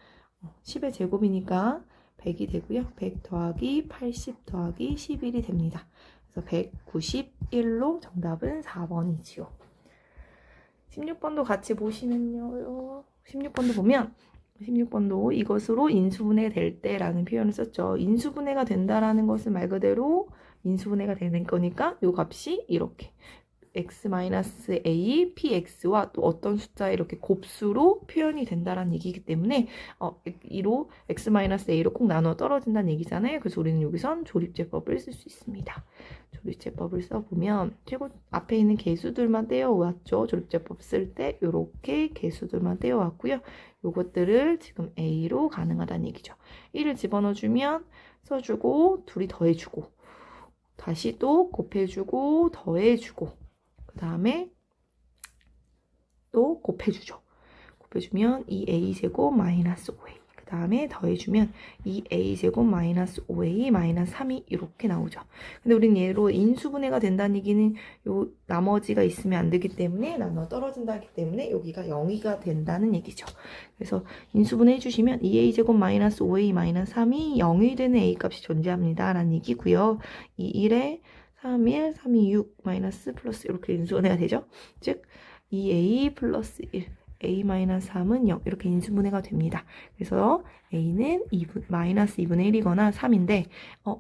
10의 제곱이니까 100이 되고요. 100 더하기 80 더하기 11이 됩니다. 그래서 191로 정답은 4번이지요. 16번도 같이 보시면요. 16번도 보면 16번도 이것으로 인수분해 될 때라는 표현을 썼죠. 인수분해가 된다라는 것은 말 그대로 인수분해가 되는 거니까 이 값이 이렇게 x-a px와 또 어떤 숫자 이렇게 곱수로 표현이 된다라는 얘기이기 때문에 이로 x-a로 꼭 나눠 떨어진다는 얘기잖아요. 그래서 우리는 여기선 조립제법을 쓸 수 있습니다. 조립제법을 써보면 최고 앞에 있는 개수들만 떼어왔죠. 조립제법 쓸 때 이렇게 개수들만 떼어왔고요. 요것들을 지금 a로 가능하다는 얘기죠. 1을 집어넣어주면 써주고 둘이 더해주고 다시 또 곱해주고 더해주고 그 다음에 또 곱해주죠. 곱해주면 2a제곱 마이너스 5a 그 다음에 더해주면 2a제곱 마이너스 5a 마이너스 3이 이렇게 나오죠. 근데 우린 얘로 인수분해가 된다는 얘기는 요 나머지가 있으면 안 되기 때문에 나눠 떨어진다기 때문에 여기가 0이가 된다는 얘기죠. 그래서 인수분해 해주시면 2a제곱 마이너스 5a 마이너스 3이 0이 되는 a 값이 존재합니다 라는 얘기고요. 이 1에 3일, 3이 6, 마이너스, 플러스 이렇게 인수분해가 되죠. 즉 2a 플러스 1, a-3은 0 이렇게 인수분해가 됩니다. 그래서 a는 마이너스 2분의 1이거나 3인데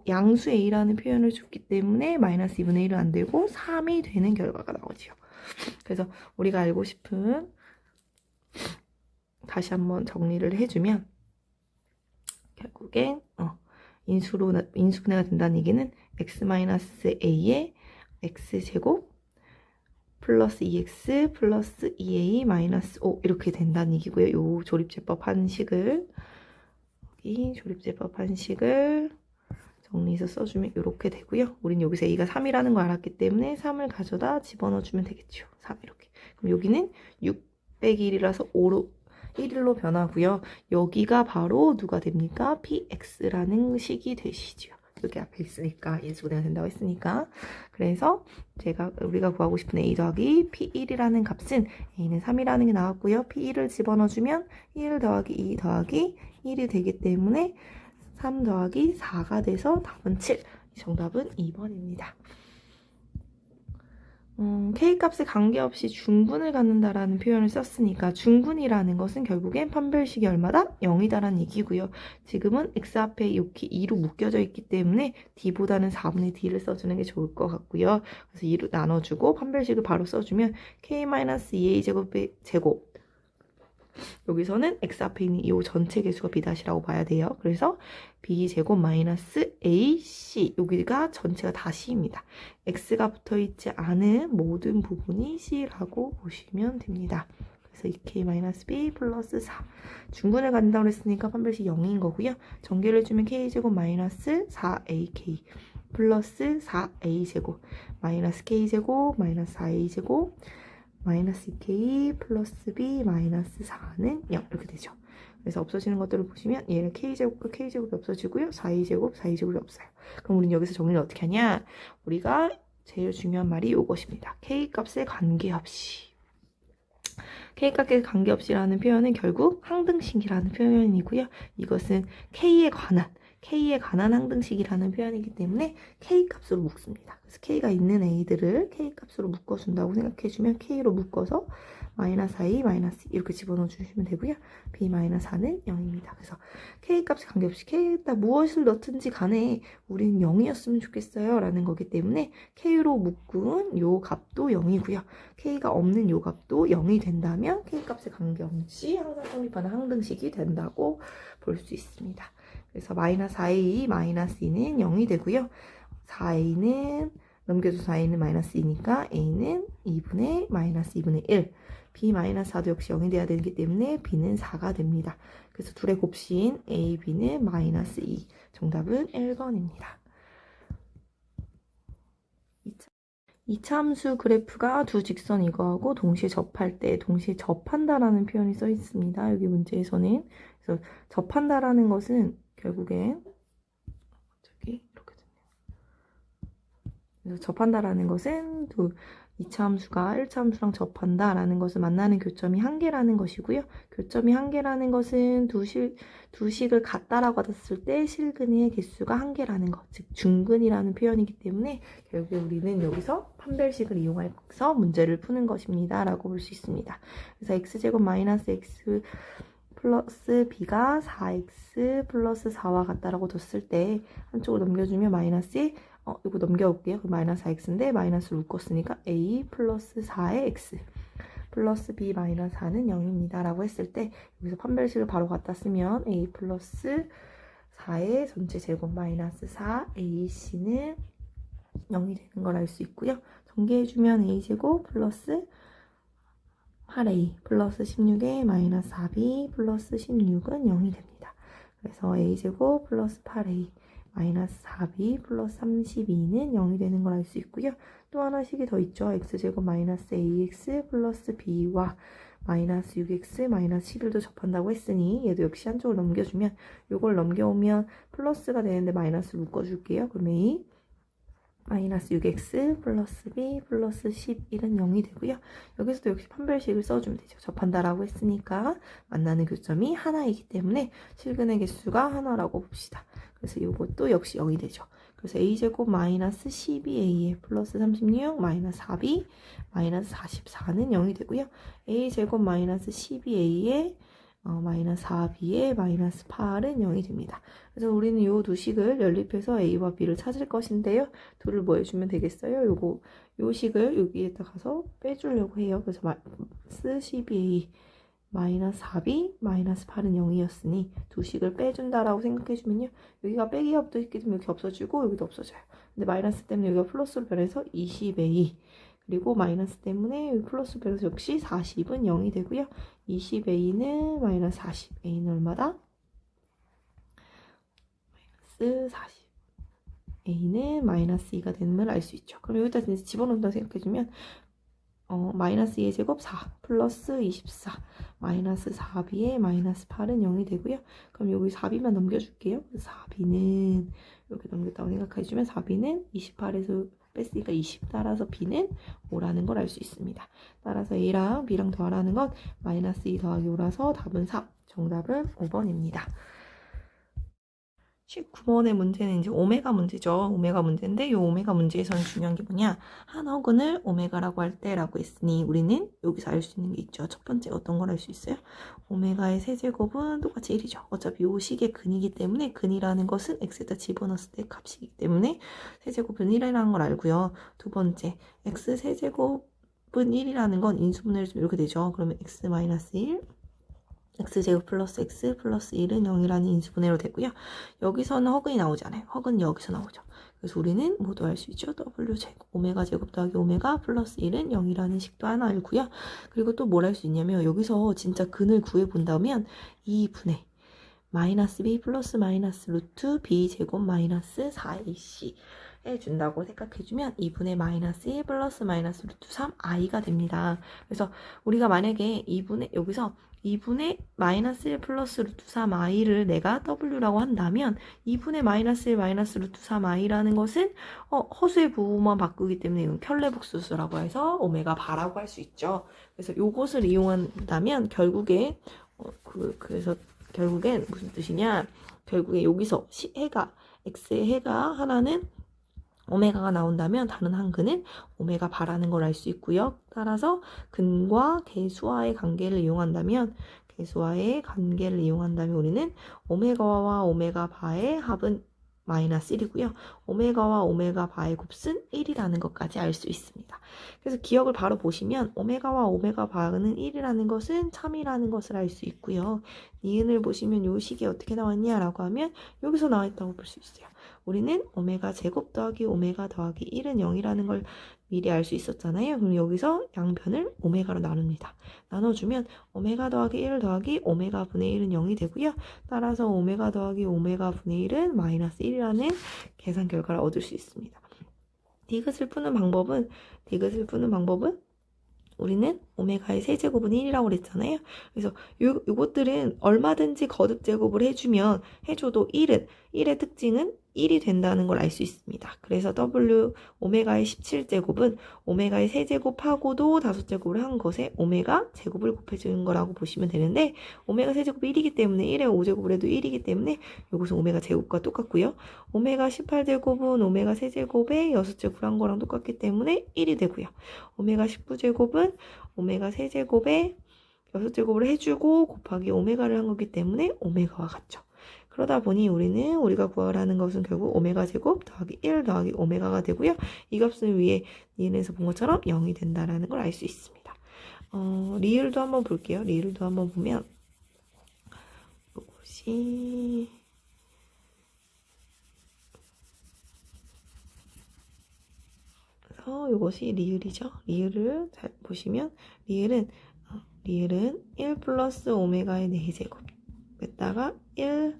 양수 a라는 표현을 줬기 때문에 마이너스 2분의 1은 안 되고 3이 되는 결과가 나오죠. 그래서 우리가 알고 싶은 다시 한번 정리를 해주면 결국엔 인수분해가 된다는 얘기는 x-a에 x제곱 플러스 2x 플러스 2a 마이너스 5 이렇게 된다는 얘기고요. 요 조립제법 한식을 여기 조립제법 한식을 정리해서 써주면 이렇게 되고요. 우린 여기서 a가 3이라는 걸 알았기 때문에 3을 가져다 집어넣어주면 되겠죠. 3 이렇게. 그럼 여기는 6 빼기 1이라서 1로 변하고요. 여기가 바로 누가 됩니까? px라는 식이 되시죠. 여기 앞에 있으니까 인수분해가 된다고 했으니까 그래서 우리가 구하고 싶은 a 더하기 p1이라는 값은 a는 3이라는 게 나왔고요. p1을 집어넣어주면 1 더하기 2 더하기 1이 되기 때문에 3 더하기 4가 돼서 답은 7. 정답은 2번입니다. K값에 관계없이 중분을 갖는다라는 표현을 썼으니까 중분이라는 것은 결국엔 판별식이 얼마다? 0이다라는 얘기고요. 지금은 x 앞에 이렇게 2로 묶여져 있기 때문에 d보다는 4분의 d를 써주는 게 좋을 것 같고요. 그래서 2로 나눠주고 판별식을 바로 써주면 k-2a 제곱 여기서는 x 앞에 있는 이 전체 개수가 b'이라고 봐야 돼요. 그래서 b제곱 마이너스 ac 여기가 전체가 다 c입니다. x가 붙어있지 않은 모든 부분이 c라고 보시면 됩니다. 그래서 2k-b 플러스 4 중분을 갖는다고 했으니까 판별식 0인 거고요. 전개를 해주면 k제곱 마이너스 4ak 플러스 4a제곱 마이너스 k제곱 마이너스 4a제곱 마이너스 2k 플러스 b 마이너스 4는 0 이렇게 되죠. 그래서 없어지는 것들을 보시면 얘는 k제곱과 k제곱이 없어지고요. 4a제곱, 4a제곱이 없어요. 그럼 우리는 여기서 정리를 어떻게 하냐? 우리가 제일 중요한 말이 이것입니다. k값에 관계없이. k값에 관계없이라는 표현은 결국 항등식이라는 표현이고요. 이것은 k에 관한 K에 관한 항등식이라는 표현이기 때문에 K 값으로 묶습니다. 그래서 K가 있는 A들을 K 값으로 묶어준다고 생각해주면 K로 묶어서 마이너스 I, 마이너스 이렇게 집어넣어 주시면 되고요. B-4는 0입니다. 그래서 K 값에 관계없이 K에다 무엇을 넣든지 간에 우리는 0이었으면 좋겠어요 라는 거기 때문에 K로 묶은 요 값도 0이고요. K가 없는 요 값도 0이 된다면 K 값에 관계없이 항상 성립하는 항등식이 된다고 볼 수 있습니다. 그래서 마이너스 I, 마이너스 2는 0이 되고요. 4A는 넘겨줘서 A는 마이너스 2니까 A는 2분의 마이너스 2분의 1. B-4도 역시 0이 돼야 되기 때문에 B는 4가 됩니다. 그래서 둘의 곱신 A, B는 마이너스 2. 정답은 1번입니다. 이차함수 그래프가 두 직선 이거하고 동시에 접할 때 동시에 접한다라는 표현이 써 있습니다. 여기 문제에서는. 그래서 접한다라는 것은 결국엔 저기 이렇게 됐네요. 그래서 접한다라는 것은 이차함수가 1차함수랑 접한다라는 것은 만나는 교점이 한 개라는 것이고요. 교점이 한 개라는 것은 두 식을 같다라고 받았을 때 실근의 개수가 한 개라는 것, 즉 중근이라는 표현이기 때문에 결국에 우리는 여기서 판별식을 이용해서 문제를 푸는 것입니다. 라고 볼 수 있습니다. 그래서 x제곱 마이너스 x 플러스 b가 4x 플러스 4와 같다라고 뒀을 때 한쪽으로 넘겨주면 마이너스에 이거 넘겨올게요. 그 마이너스 4x인데 마이너스를 묶었으니까 a 플러스 4의 x 플러스 b 마이너스 4는 0입니다. 라고 했을 때 여기서 판별식을 바로 갖다 쓰면 a 플러스 4의 전체 제곱 마이너스 4 ac는 0이 되는 걸 알 수 있고요. 전개해주면 a제곱 플러스 8a 플러스 16의 마이너스 4b 플러스 16은 0이 됩니다. 그래서 a제곱 플러스 8a 마이너스 4b 플러스 32는 0이 되는 걸 알 수 있고요. 또 하나씩이 더 있죠. x제곱 마이너스 ax 플러스 b와 마이너스 6x 마이너스 11도 접한다고 했으니 얘도 역시 한쪽을 넘겨주면 이걸 넘겨오면 플러스가 되는데 마이너스를 묶어줄게요. 그럼 a 마이너스 6x 플러스 b 플러스 11은 0이 되고요. 여기서도 역시 판별식을 써주면 되죠. 접한다라고 했으니까 만나는 교점이 하나이기 때문에 실근의 개수가 하나라고 봅시다. 그래서 이것도 역시 0이 되죠. 그래서 a제곱 마이너스 12a 플러스 36 마이너스 4b 마이너스 44는 0이 되고요. a제곱 마이너스 12a에 마이너스 4b에 마이너스 8은 0이 됩니다. 그래서 우리는 이 두 식을 연립해서 a와 b를 찾을 것인데요. 둘을 뭐 해주면 되겠어요? 요 식을 여기에다 가서 빼주려고 해요. 그래서 마이너스 12a 마이너스 4b 마이너스 8은 0이었으니 두 식을 빼준다라고 생각해주면요. 여기가 빼기가 붙어있기 때문에 이렇게 없어지고 여기도 없어져요. 근데 마이너스 때문에 여기가 플러스로 변해서 20a 그리고 마이너스 때문에 여기 플러스 변해서 역시 40은 0이 되고요. 20a는 마이너스 40. a는 얼마다? 마이너스 40. a는 마이너스 2가 되는 걸 알 수 있죠. 그럼 여기다 이제 집어넣는다고 생각해주면 마이너스 2의 제곱 4 플러스 24 마이너스 4b에 마이너스 8은 0이 되고요. 그럼 여기 4b만 넘겨줄게요. 4b는 이렇게 넘겼다고 생각해주면 4b는 28에서 뺐으니까 20 따라서 b는 5라는 걸 알 수 있습니다. 따라서 a랑 b랑 더하라는 건 마이너스 2 더하기 5라서 답은 3. 정답은 5번입니다. 19번의 문제는 이제 오메가 문제죠. 오메가 문제인데 이 오메가 문제에서는 중요한 게 뭐냐? 한 허근을 오메가라고 할 때라고 했으니 우리는 여기서 알 수 있는 게 있죠. 첫 번째 어떤 걸 알 수 있어요? 오메가의 세제곱은 똑같이 1이죠. 어차피 이 식의 근이기 때문에 근이라는 것은 x에다 집어넣었을 때 값이기 때문에 세제곱은 1이라는 걸 알고요. 두 번째 x 세제곱은 1이라는 건 인수분해를 좀 이렇게 되죠. 그러면 x-1 x제곱 플러스 x 플러스 1은 0이라는 인수분해로 되고요. 여기서는 허근이 나오잖아요. 허근은 여기서 나오죠. 그래서 우리는 모두 알 수 있죠. w제곱 오메가 제곱 더하기 오메가 플러스 1은 0이라는 식도 하나 알고요. 그리고 또 뭘 할 수 있냐면 여기서 진짜 근을 구해본다면 2분의 마이너스 b 플러스 마이너스 루트 b 제곱 마이너스 4ac 해준다고 생각해주면 2분의 마이너스 1 플러스 마이너스 루트 3i가 됩니다. 그래서 우리가 만약에 여기서 2분의 마이너스 1 플러스 루트 3i를 내가 w라고 한다면 2분의 마이너스 1 마이너스 루트 3i라는 것은 허수의 부호만 바꾸기 때문에 이건 켤레복수수라고 해서 오메가 바라고 할 수 있죠. 그래서 요것을 이용한다면 결국에 그래서 결국엔 무슨 뜻이냐? 결국에 여기서 해가 x의 해가 하나는 오메가가 나온다면 다른 한 근은 오메가 바라는 걸 알 수 있고요. 따라서 근과 계수와의 관계를 이용한다면 우리는 오메가와 오메가 바의 합은 마이너스 1이고요. 오메가와 오메가 바의 곱은 1이라는 것까지 알 수 있습니다. 그래서 기억을 바로 보시면 오메가와 오메가 바는 1이라는 것은 참이라는 것을 알 수 있고요. 니은을 보시면 이 식이 어떻게 나왔냐라고 하면 여기서 나와있다고 볼 수 있어요. 우리는 오메가 제곱 더하기 오메가 더하기 1은 0이라는 걸 미리 알 수 있었잖아요. 그럼 여기서 양변을 오메가로 나눕니다. 나눠주면 오메가 더하기 1 더하기 오메가 분의 1은 0이 되고요. 따라서 오메가 더하기 오메가 분의 1은 마이너스 1이라는 계산 결과를 얻을 수 있습니다. 디귿을 푸는 방법은 우리는 오메가의 세제곱은 1이라고 그랬잖아요. 그래서 요것들은 얼마든지 거듭 제곱을 해줘도 1의 특징은 1이 된다는 걸 알 수 있습니다. 그래서 오메가의 17제곱은 오메가의 세제곱하고도 5제곱을 한 것에 오메가 제곱을 곱해주는 거라고 보시면 되는데 오메가 세제곱이 1이기 때문에 1에 5제곱을 해도 1이기 때문에 이것은 오메가 제곱과 똑같고요. 오메가 18제곱은 오메가 세제곱에 6제곱을 한 거랑 똑같기 때문에 1이 되고요. 오메가 19제곱은 오메가 세제곱에 6제곱을 해주고 곱하기 오메가를 한 거기 때문에 오메가와 같죠. 그러다 보니 우리가 구하라는 것은 결국 오메가 제곱 더하기 1 더하기 오메가가 되고요. 이 값은 위에 니은에서 본 것처럼 0이 된다는 걸 알 수 있습니다. 리을도 한번 볼게요. 리을도 한번 보면 이것이 리을이죠. 리을을 잘 보시면 리을은 1 플러스 오메가의 4제곱에다가 1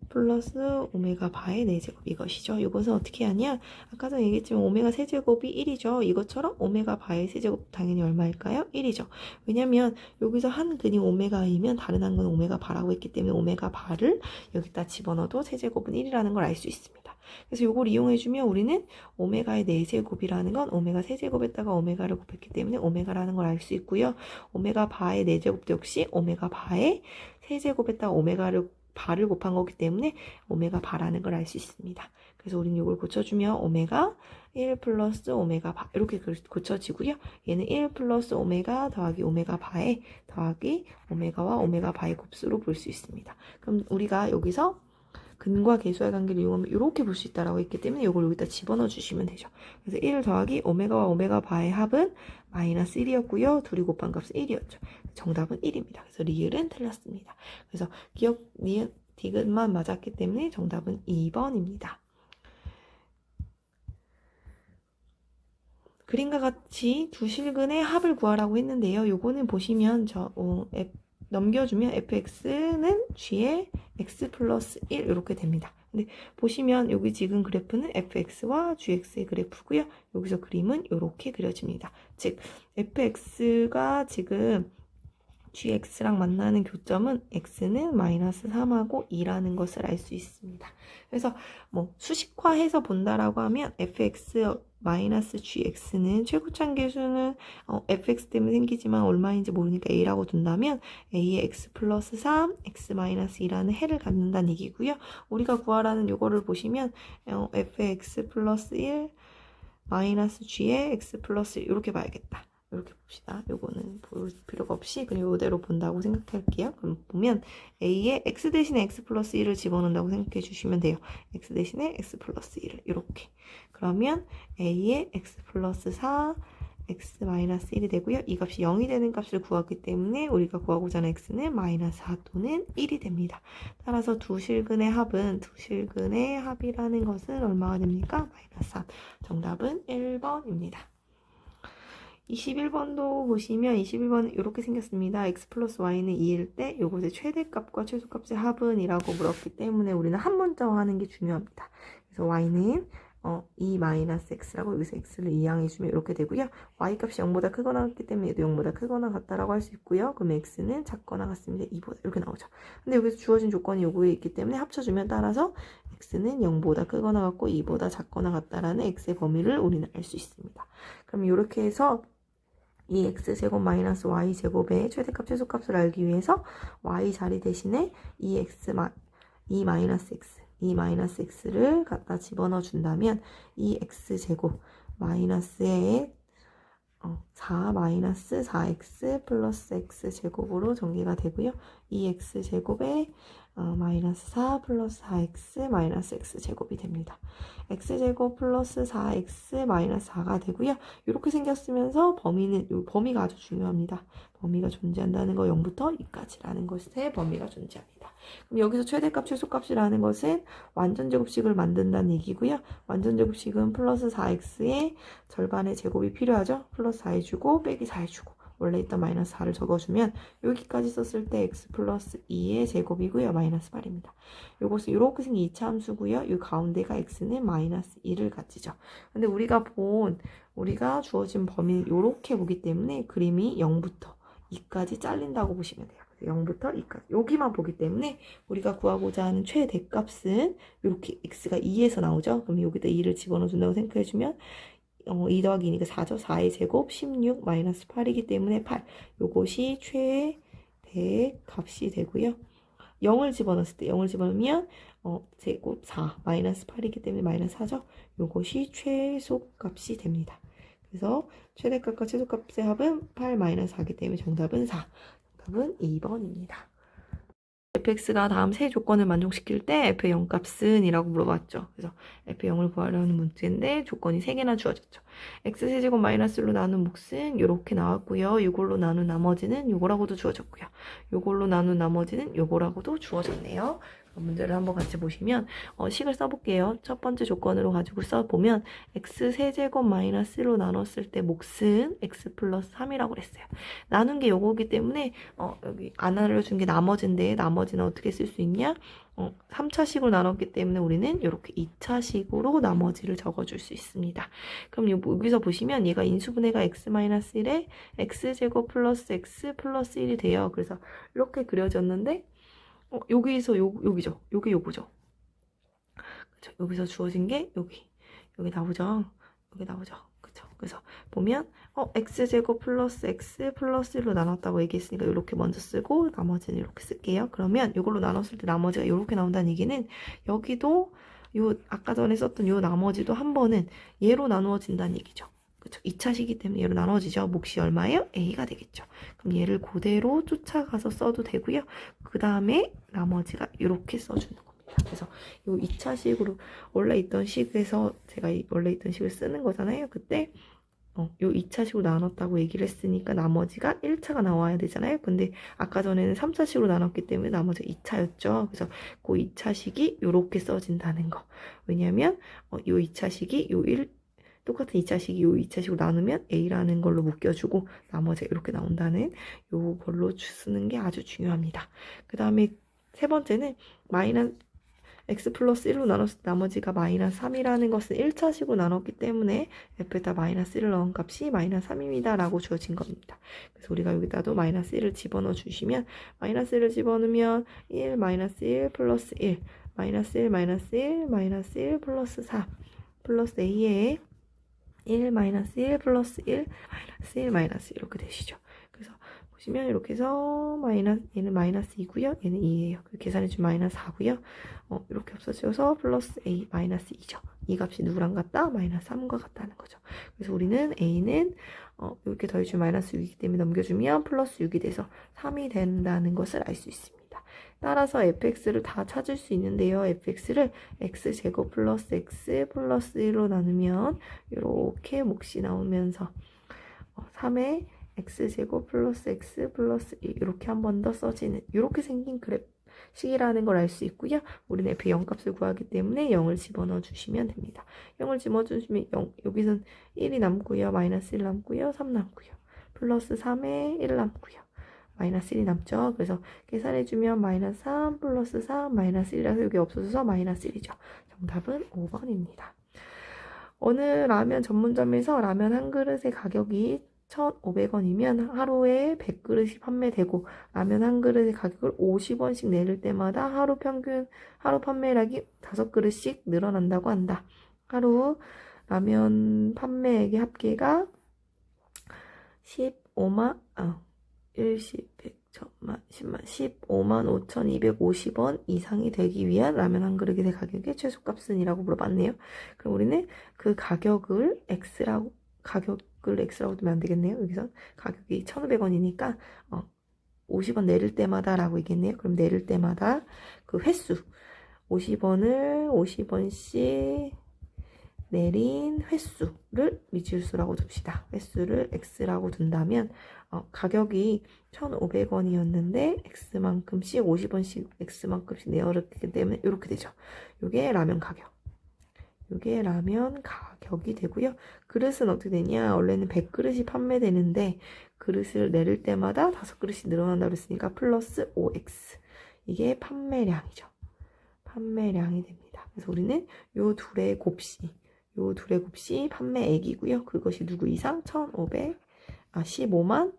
플러스 오메가 바의 4제곱 이것이죠. 이것은 어떻게 하냐? 아까 전에 얘기했지만 오메가 세제곱이 1이죠. 이것처럼 오메가 바의 세제곱 당연히 얼마일까요? 1이죠. 왜냐면 여기서 한 근이 오메가이면 다른 한 근은 오메가 바라고 했기 때문에 오메가 바를 여기다 집어넣어도 세제곱은 1이라는 걸 알 수 있습니다. 그래서 이걸 이용해주면 우리는 오메가의 4제곱이라는 건 오메가 세제곱에다가 오메가를 곱했기 때문에 오메가라는 걸 알 수 있고요. 오메가 바의 4제곱도 역시 오메가 바의 세제곱에다가 오메가를 바를 곱한 거기 때문에 오메가 바라는 걸 알 수 있습니다. 그래서 우리는 이걸 고쳐주면 오메가 1 플러스 오메가 바 이렇게 고쳐지고요. 얘는 1 플러스 오메가 더하기 오메가 바에 더하기 오메가와 오메가 바의 곱수로 볼 수 있습니다. 그럼 우리가 여기서 근과 계수의 관계를 이용하면 이렇게 볼 수 있다라고 했기 때문에 이걸 여기다 집어넣어 주시면 되죠. 그래서 1 더하기 오메가와 오메가 바의 합은 마이너스 1이었고요. 둘이 곱한 값은 1이었죠. 정답은 1입니다. 그래서 리을은 틀렸습니다. 그래서 니은, 디귿만 맞았기 때문에 정답은 2번입니다. 그림과 같이 두 실근의 합을 구하라고 했는데요. 요거는 보시면 넘겨주면 fx는 g의 x 플러스 1 이렇게 됩니다. 근데 보시면 여기 지금 그래프는 fx와 gx의 그래프고요. 여기서 그림은 이렇게 그려집니다. 즉 fx가 지금 gx랑 만나는 교점은 x는 마이너스 3하고 2라는 것을 알 수 있습니다. 그래서 수식화해서 본다라고 하면 fx 마이너스 gx는 최고참 계수는 fx 때문에 생기지만 얼마인지 모르니까 a라고 둔다면 a의 x 플러스 3, x 마이너스 2라는 해를 갖는다는 얘기고요. 우리가 구하라는 요거를 보시면 fx 플러스 1 마이너스 g의 x 플러스 1 이렇게 봐야겠다. 이렇게 봅시다. 요거는 볼 필요가 없이 그냥 이대로 본다고 생각할게요. 그럼 보면 a에 x 대신에 x 플러스 1을 집어넣는다고 생각해 주시면 돼요. x 대신에 x 플러스 1을 이렇게. 그러면 a에 x 플러스 4, x 마이너스 1이 되고요. 이 값이 0이 되는 값을 구하기 때문에 우리가 구하고자 하는 x는 마이너스 4 또는 1이 됩니다. 따라서 두 실근의 합이라는 것은 얼마가 됩니까? 마이너스 3. 정답은 1번입니다. 21번도 보시면 21번은 이렇게 생겼습니다. x 플러스 y는 2일 때 이것의 최대값과 최소값의 합은 이라고 물었기 때문에 우리는 한 문자화하는 게 중요합니다. 그래서 y는 2 마이너스 x라고 여기서 x를 이항해주면 이렇게 되고요. y값이 0보다 크거나 같기 때문에 얘도 0보다 크거나 같다라고 할 수 있고요. 그럼 x는 작거나 같습니다. 2보다 이렇게 나오죠. 근데 여기서 주어진 조건이 요거에 있기 때문에 합쳐주면 따라서 x는 0보다 크거나 같고 2보다 작거나 같다라는 x의 범위를 우리는 알 수 있습니다. 그럼 이렇게 해서 이 x제곱 마이너스 y제곱의 최대값 최소값을 알기 위해서 y 자리 대신에 이 x 이 마이너스 x, 이 마이너스 x를 갖다 집어넣어 준다면 이 x제곱 마이너스에 4 마이너스 4x 플러스 x제곱으로 전개가 되고요. 이 x제곱에 마이너스 4 플러스 4x 마이너스 x제곱이 됩니다. x제곱 플러스 4x 마이너스 4가 되고요. 이렇게 생겼으면서 범위가 아주 중요합니다. 범위가 존재한다는 거 0부터 2까지라는 것의 범위가 존재합니다. 그럼 여기서 최대값, 최소값이라는 것은 완전제곱식을 만든다는 얘기고요. 완전제곱식은 플러스 4x의 절반의 제곱이 필요하죠. 플러스 4 해주고 빼기 4 해주고 원래 있던 마이너스 4를 적어주면 여기까지 썼을 때 x 플러스 2의 제곱이고요. 마이너스 8입니다. 요것은 이렇게 생긴 2차 함수고요. 이 가운데가 x는 마이너스 2를 가지죠. 근데 우리가 주어진 범위는 이렇게 보기 때문에 그림이 0부터 2까지 잘린다고 보시면 돼요. 0부터 2까지 여기만 보기 때문에 우리가 구하고자 하는 최대값은 이렇게 x가 2에서 나오죠. 그럼 여기다 2를 집어넣어 준다고 생각해주면 2 더하기 2니까 4죠. 4의 제곱 16 마이너스 8이기 때문에 8. 요것이 최대값이 되고요. 0을 집어넣었을 때 0을 집어넣으면 제곱 4 마이너스 8이기 때문에 마이너스 4죠. 요것이 최소값이 됩니다. 그래서 최대값과 최소값의 합은 8 마이너스 4이기 때문에 정답은 4. 정답은 2번입니다. fx가 다음 세 조건을 만족시킬 때 f의 0값은 이라고 물어봤죠. 그래서 f의 0을 구하려는 문제인데 조건이 3개나 주어졌죠. x세제곱 마이너스 1로 나눈 몫은 이렇게 나왔고요. 이걸로 나눈 나머지는 요거라고도 주어졌고요. 요걸로 나눈 나머지는 요거라고도 주어졌네요. 문제를 한번 같이 보시면 식을 써볼게요. 첫 번째 조건으로 가지고 써보면 x세제곱 마이너스 1로 나눴을 때 몫은 x 플러스 3이라고 그랬어요. 나눈 게 요거기 때문에 여기 안 알려준 게 나머지인데 나머지는 어떻게 쓸 수 있냐? 3차식으로 나눴기 때문에 우리는 이렇게 2차식으로 나머지를 적어줄 수 있습니다. 그럼 여기서 보시면 얘가 인수분해가 x-1에 x제곱 플러스 x 플러스 1이 돼요. 그래서 이렇게 그려졌는데 여기서 여기죠. 여기 요거죠. 그쵸? 여기서 주어진 게 여기 나오죠. 여기 나오죠. 그쵸? 그래서 보면 x제곱 플러스 x 플러스 1로 나눴다고 얘기했으니까 이렇게 먼저 쓰고 나머지는 이렇게 쓸게요. 그러면 이걸로 나눴을 때 나머지가 이렇게 나온다는 얘기는 여기도 아까 전에 썼던 요 나머지도 한 번은 얘로 나누어진다는 얘기죠. 그쵸? 2차식이기 때문에 얘로 나눠지죠. 몫이 얼마예요? A가 되겠죠. 그럼 얘를 그대로 쫓아가서 써도 되고요. 그 다음에 나머지가 이렇게 써주는 겁니다. 그래서 요 2차식으로 원래 있던 식에서 제가 원래 있던 식을 쓰는 거잖아요. 그때 요 2차식으로 나눴다고 얘기를 했으니까 나머지가 1차가 나와야 되잖아요. 근데 아까 전에는 3차식으로 나눴기 때문에 나머지가 2차였죠. 그래서 그 2차식이 이렇게 써진다는 거. 왜냐면 요 2차식이 똑같은 2차식이 요 2차식으로 나누면 A라는 걸로 묶여주고 나머지가 이렇게 나온다는 요걸로 쓰는 게 아주 중요합니다. 그 다음에 세 번째는 x 플러스 1로 나눴을 때 나머지가 마이너스 3이라는 것은 1차식으로 나눴기 때문에 f에다 마이너스 1을 넣은 값이 마이너스 3입니다. 라고 주어진 겁니다. 그래서 우리가 여기다도 마이너스 1을 집어넣어 주시면 마이너스 1을 집어넣으면 1 마이너스 1 플러스 1 마이너스 1 마이너스 1 마이너스 1 플러스 4 플러스 A에 1 마이너스 1 플러스 1 마이너스 1 마이너스 이렇게 되시죠. 그래서 보시면 이렇게 해서 얘는 마이너스 2고요. 얘는 2예요. 계산해주면 마이너스 4고요. 이렇게 없어져서 플러스 A 마이너스 2죠. 이 값이 누구랑 같다? 마이너스 3과 같다는 거죠. 그래서 우리는 A는 이렇게 더해주면 마이너스 6이기 때문에 넘겨주면 플러스 6이 돼서 3이 된다는 것을 알 수 있습니다. 따라서 fx를 다 찾을 수 있는데요. fx를 x제곱 플러스 x 플러스 1로 나누면 이렇게 몫이 나오면서 3의 x제곱 플러스 x 플러스 1 이렇게 한 번 더 써지는 이렇게 생긴 식이라는 걸 알 수 있고요. 우리는 f의 0값을 구하기 때문에 0을 집어넣어 주시면 됩니다. 0을 집어넣어 주시면 여기서는 1이 남고요. 마이너스 1 남고요. 3 남고요. 플러스 3에 1 남고요. 마이너스 1이 남죠. 그래서 계산해주면 마이너스 3 플러스 3 마이너스 1이라서 여기 없어져서 마이너스 1이죠. 정답은 5번입니다. 어느 라면 전문점에서 라면 한 그릇의 가격이 1,500원이면 하루에 100그릇이 판매되고 라면 한 그릇의 가격을 50원씩 내릴 때마다 하루 판매량이 5그릇씩 늘어난다고 한다. 하루 라면 판매액의 합계가 15만 10, 100, 천만, 10만, 15만 5,250원 이상이 되기 위한 라면 한 그릇의 가격의 최소값은이라고 물어봤네요. 그럼 우리는 그 가격을 X라고 두면 안 되겠네요. 여기서 가격이 1,500원이니까 50원 내릴 때마다 라고 얘기했네요. 그럼 내릴 때마다 그 횟수 50원씩 내린 횟수를 미지수라고 둡시다. 횟수를 X라고 둔다면 가격이 1,500원이었는데 X만큼씩 50원씩 X만큼씩 내어졌기 때문에 이렇게 되죠. 이게 라면 가격. 이게 라면 가격이 되고요. 그릇은 어떻게 되냐? 원래는 100그릇이 판매되는데 그릇을 내릴 때마다 5그릇이 늘어난다고 했으니까 플러스 5X. 이게 판매량이죠. 판매량이 됩니다. 그래서 우리는 요 둘의 곱씨 판매액이고요. 그것이 누구 이상? 15만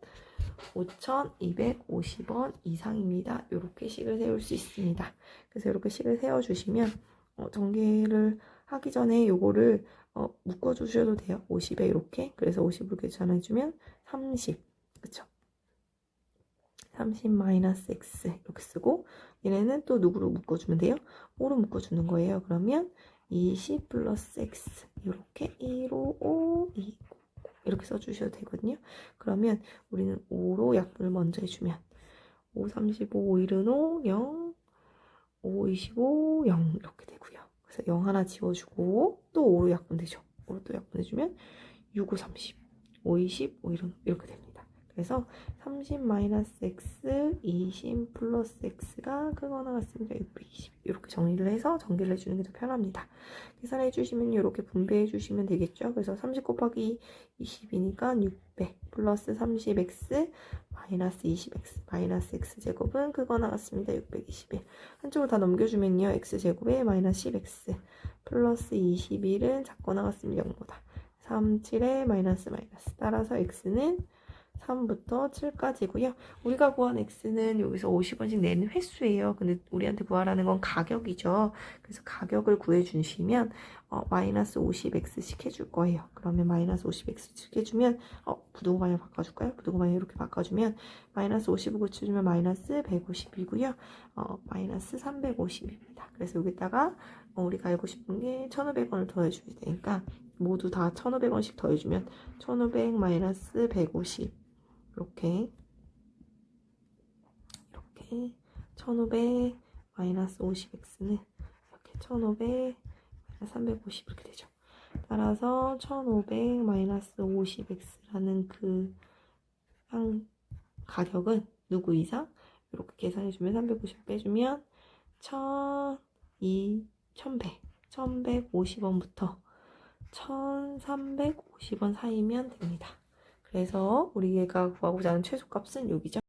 5,250원 이상입니다. 이렇게 식을 세울 수 있습니다. 그래서 이렇게 식을 세워주시면 전개를 하기 전에 요거를 묶어주셔도 돼요. 50에 이렇게. 그래서 50을 계산해주면 30. 그쵸? 30 마이너스 X 이렇게 쓰고 얘네는 또 누구로 묶어주면 돼요? 5로 묶어주는 거예요. 그러면 20 플러스 X 이렇게 1호 5 2 이렇게 써주셔도 되거든요. 그러면 우리는 5로 약분을 먼저 해주면 5 35 5 1은 5 0 5 25 0 이렇게 되고요. 그래서 0 하나 지워주고 또 5로 약분되죠. 5로 또 약분해주면 6 5 30 5 20 5 1은 이렇게 됩니다. 그래서 30 마이너스 x 20 플러스 x가 크거나 같습니다. 620 이렇게 정리를 해서 전개를 해주는 게 더 편합니다. 계산해 주시면 이렇게 분배해 주시면 되겠죠. 그래서 30 곱하기 20이니까 600 플러스 30x 마이너스 20x 마이너스 x제곱은 크거나 같습니다. 621 한쪽으로 다 넘겨주면요. x제곱에 마이너스 10x 플러스 21은 작거나 같습니다. 0보다 3, 7에 마이너스 따라서 x는 3부터 7까지고요. 우리가 구한 x는 여기서 50원씩 내는 횟수예요. 근데 우리한테 구하라는 건 가격이죠. 그래서 가격을 구해주시면 마이너스 50x씩 해줄 거예요. 그러면 마이너스 50x씩 해주면 부등호 방향 바꿔줄까요? 부등호 방향 이렇게 바꿔주면 마이너스 50을 고쳐주면 마이너스 150이고요. 마이너스 350입니다. 그래서 여기다가 우리가 알고 싶은 게 1,500원을 더해줘야 되니까 모두 다 1,500원씩 더해주면 1,500 마이너스 150 이렇게 1,500 마이너스 50x는 이렇게 1,500 마이너스 350 이렇게 되죠. 따라서 1,500 마이너스 50x라는 그 가격은 누구 이상? 이렇게 계산해주면 350 빼주면 1,150원부터 1,350원 사이면 됩니다. 그래서 우리가 구하고자 하는 최소값은 여기죠.